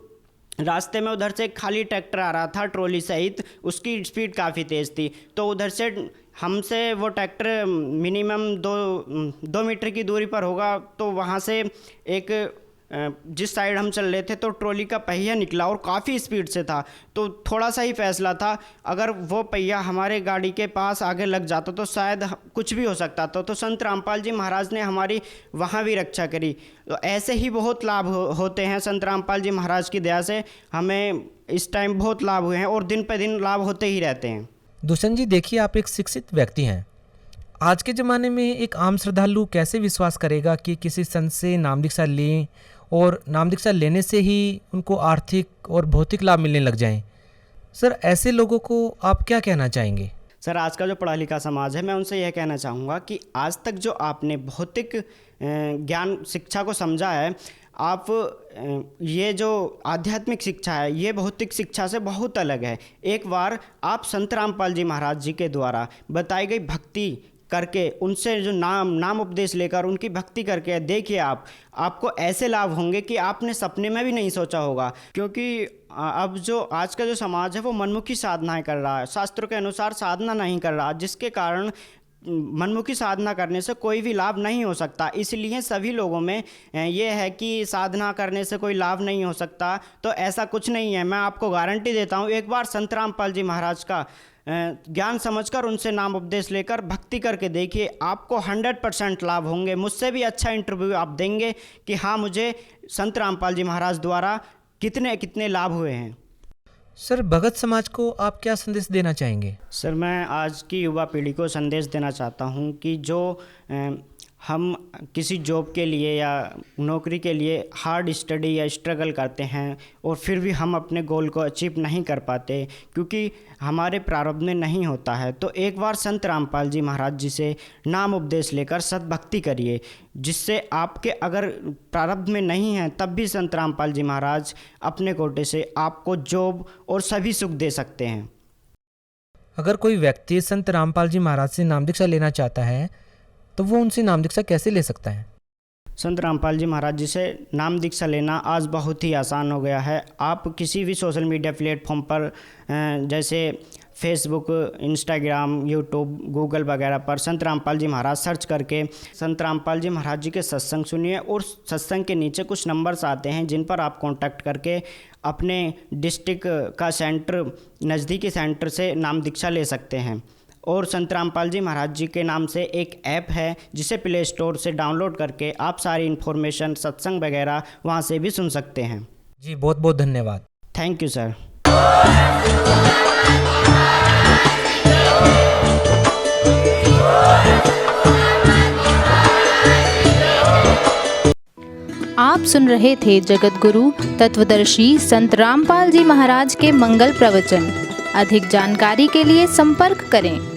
रास्ते में उधर से खाली ट्रैक्टर आ रहा था ट्रॉली सहित, उसकी स्पीड काफ़ी तेज़ थी, तो उधर से हमसे वो ट्रैक्टर मिनिमम 2 मीटर की दूरी पर होगा। तो वहाँ से एक जिस साइड हम चल रहे थे, तो ट्रॉली का पहिया निकला और काफ़ी स्पीड से था, तो थोड़ा सा ही फैसला था, अगर वो पहिया हमारे गाड़ी के पास आगे लग जाता तो शायद कुछ भी हो सकता था। तो संत रामपाल जी महाराज ने हमारी वहाँ भी रक्षा करी। तो ऐसे ही बहुत लाभ होते हैं संत रामपाल जी महाराज की दया से, हमें इस टाइम बहुत लाभ हुए हैं और दिन पे दिन लाभ होते ही रहते हैं। दुष्यंत जी, देखिए आप एक शिक्षित व्यक्ति हैं। आज के ज़माने में एक आम श्रद्धालु कैसे विश्वास करेगा कि किसी संत से नाम दीक्षा लें और नाम दीक्षा लेने से ही उनको आर्थिक और भौतिक लाभ मिलने लग जाएं? सर, ऐसे लोगों को आप क्या कहना चाहेंगे? सर, आज का जो पढ़ा लिखा समाज है, मैं उनसे यह कहना चाहूँगा कि आज तक जो आपने भौतिक ज्ञान शिक्षा को समझा है, आप ये जो आध्यात्मिक शिक्षा है, ये भौतिक शिक्षा से बहुत अलग है। एक बार आप संत रामपाल जी महाराज जी के द्वारा बताई गई भक्ति करके, उनसे जो नाम उपदेश लेकर उनकी भक्ति करके देखिए, आपको ऐसे लाभ होंगे कि आपने सपने में भी नहीं सोचा होगा। क्योंकि अब जो आज का जो समाज है वो मनमुखी साधनाएं कर रहा है, शास्त्रों के अनुसार साधना नहीं कर रहा, जिसके कारण मनमुखी साधना करने से कोई भी लाभ नहीं हो सकता। इसलिए सभी लोगों में ये है कि साधना करने से कोई लाभ नहीं हो सकता, तो ऐसा कुछ नहीं है। मैं आपको गारंटी देता हूँ, एक बार संत रामपाल जी महाराज का ज्ञान समझकर उनसे नाम उपदेश लेकर भक्ति करके देखिए, आपको 100% लाभ होंगे। मुझसे भी अच्छा इंटरव्यू आप देंगे कि हाँ, मुझे संत रामपाल जी महाराज द्वारा कितने कितने लाभ हुए हैं। सर, भगत समाज को आप क्या संदेश देना चाहेंगे? सर, मैं आज की युवा पीढ़ी को संदेश देना चाहता हूँ कि जो हम किसी जॉब के लिए या नौकरी के लिए हार्ड स्टडी या स्ट्रगल करते हैं और फिर भी हम अपने गोल को अचीव नहीं कर पाते क्योंकि हमारे प्रारब्ध में नहीं होता है, तो एक बार संत रामपाल जी महाराज जी से नाम उपदेश लेकर सद्भक्ति करिए, जिससे आपके अगर प्रारब्ध में नहीं है तब भी संत रामपाल जी महाराज अपने कोटे से आपको जॉब और सभी सुख दे सकते हैं। अगर कोई व्यक्ति संत रामपाल जी महाराज से नाम दीक्षा लेना चाहता है तो वो उनसे नाम दीक्षा कैसे ले सकता है? संत रामपाल जी महाराज जी से नाम दीक्षा लेना आज बहुत ही आसान हो गया है। आप किसी भी सोशल मीडिया प्लेटफॉर्म पर जैसे फेसबुक, इंस्टाग्राम, यूट्यूब, गूगल वगैरह पर संत रामपाल जी महाराज सर्च करके संत रामपाल जी महाराज जी के सत्संग सुनिए, और सत्संग के नीचे कुछ नंबर्स आते हैं जिन पर आप कांटेक्ट करके अपने डिस्ट्रिक्ट का सेंटर, नज़दीकी सेंटर से नाम दीक्षा ले सकते हैं। और संत रामपाल जी महाराज जी के नाम से एक ऐप है जिसे प्ले स्टोर से डाउनलोड करके आप सारी इन्फॉर्मेशन, सत्संग वगैरह वहाँ से भी सुन सकते हैं। जी, बहुत बहुत धन्यवाद। Thank you sir. आप सुन रहे थे जगत गुरु तत्वदर्शी संत रामपाल जी महाराज के मंगल प्रवचन। अधिक जानकारी के लिए संपर्क करें।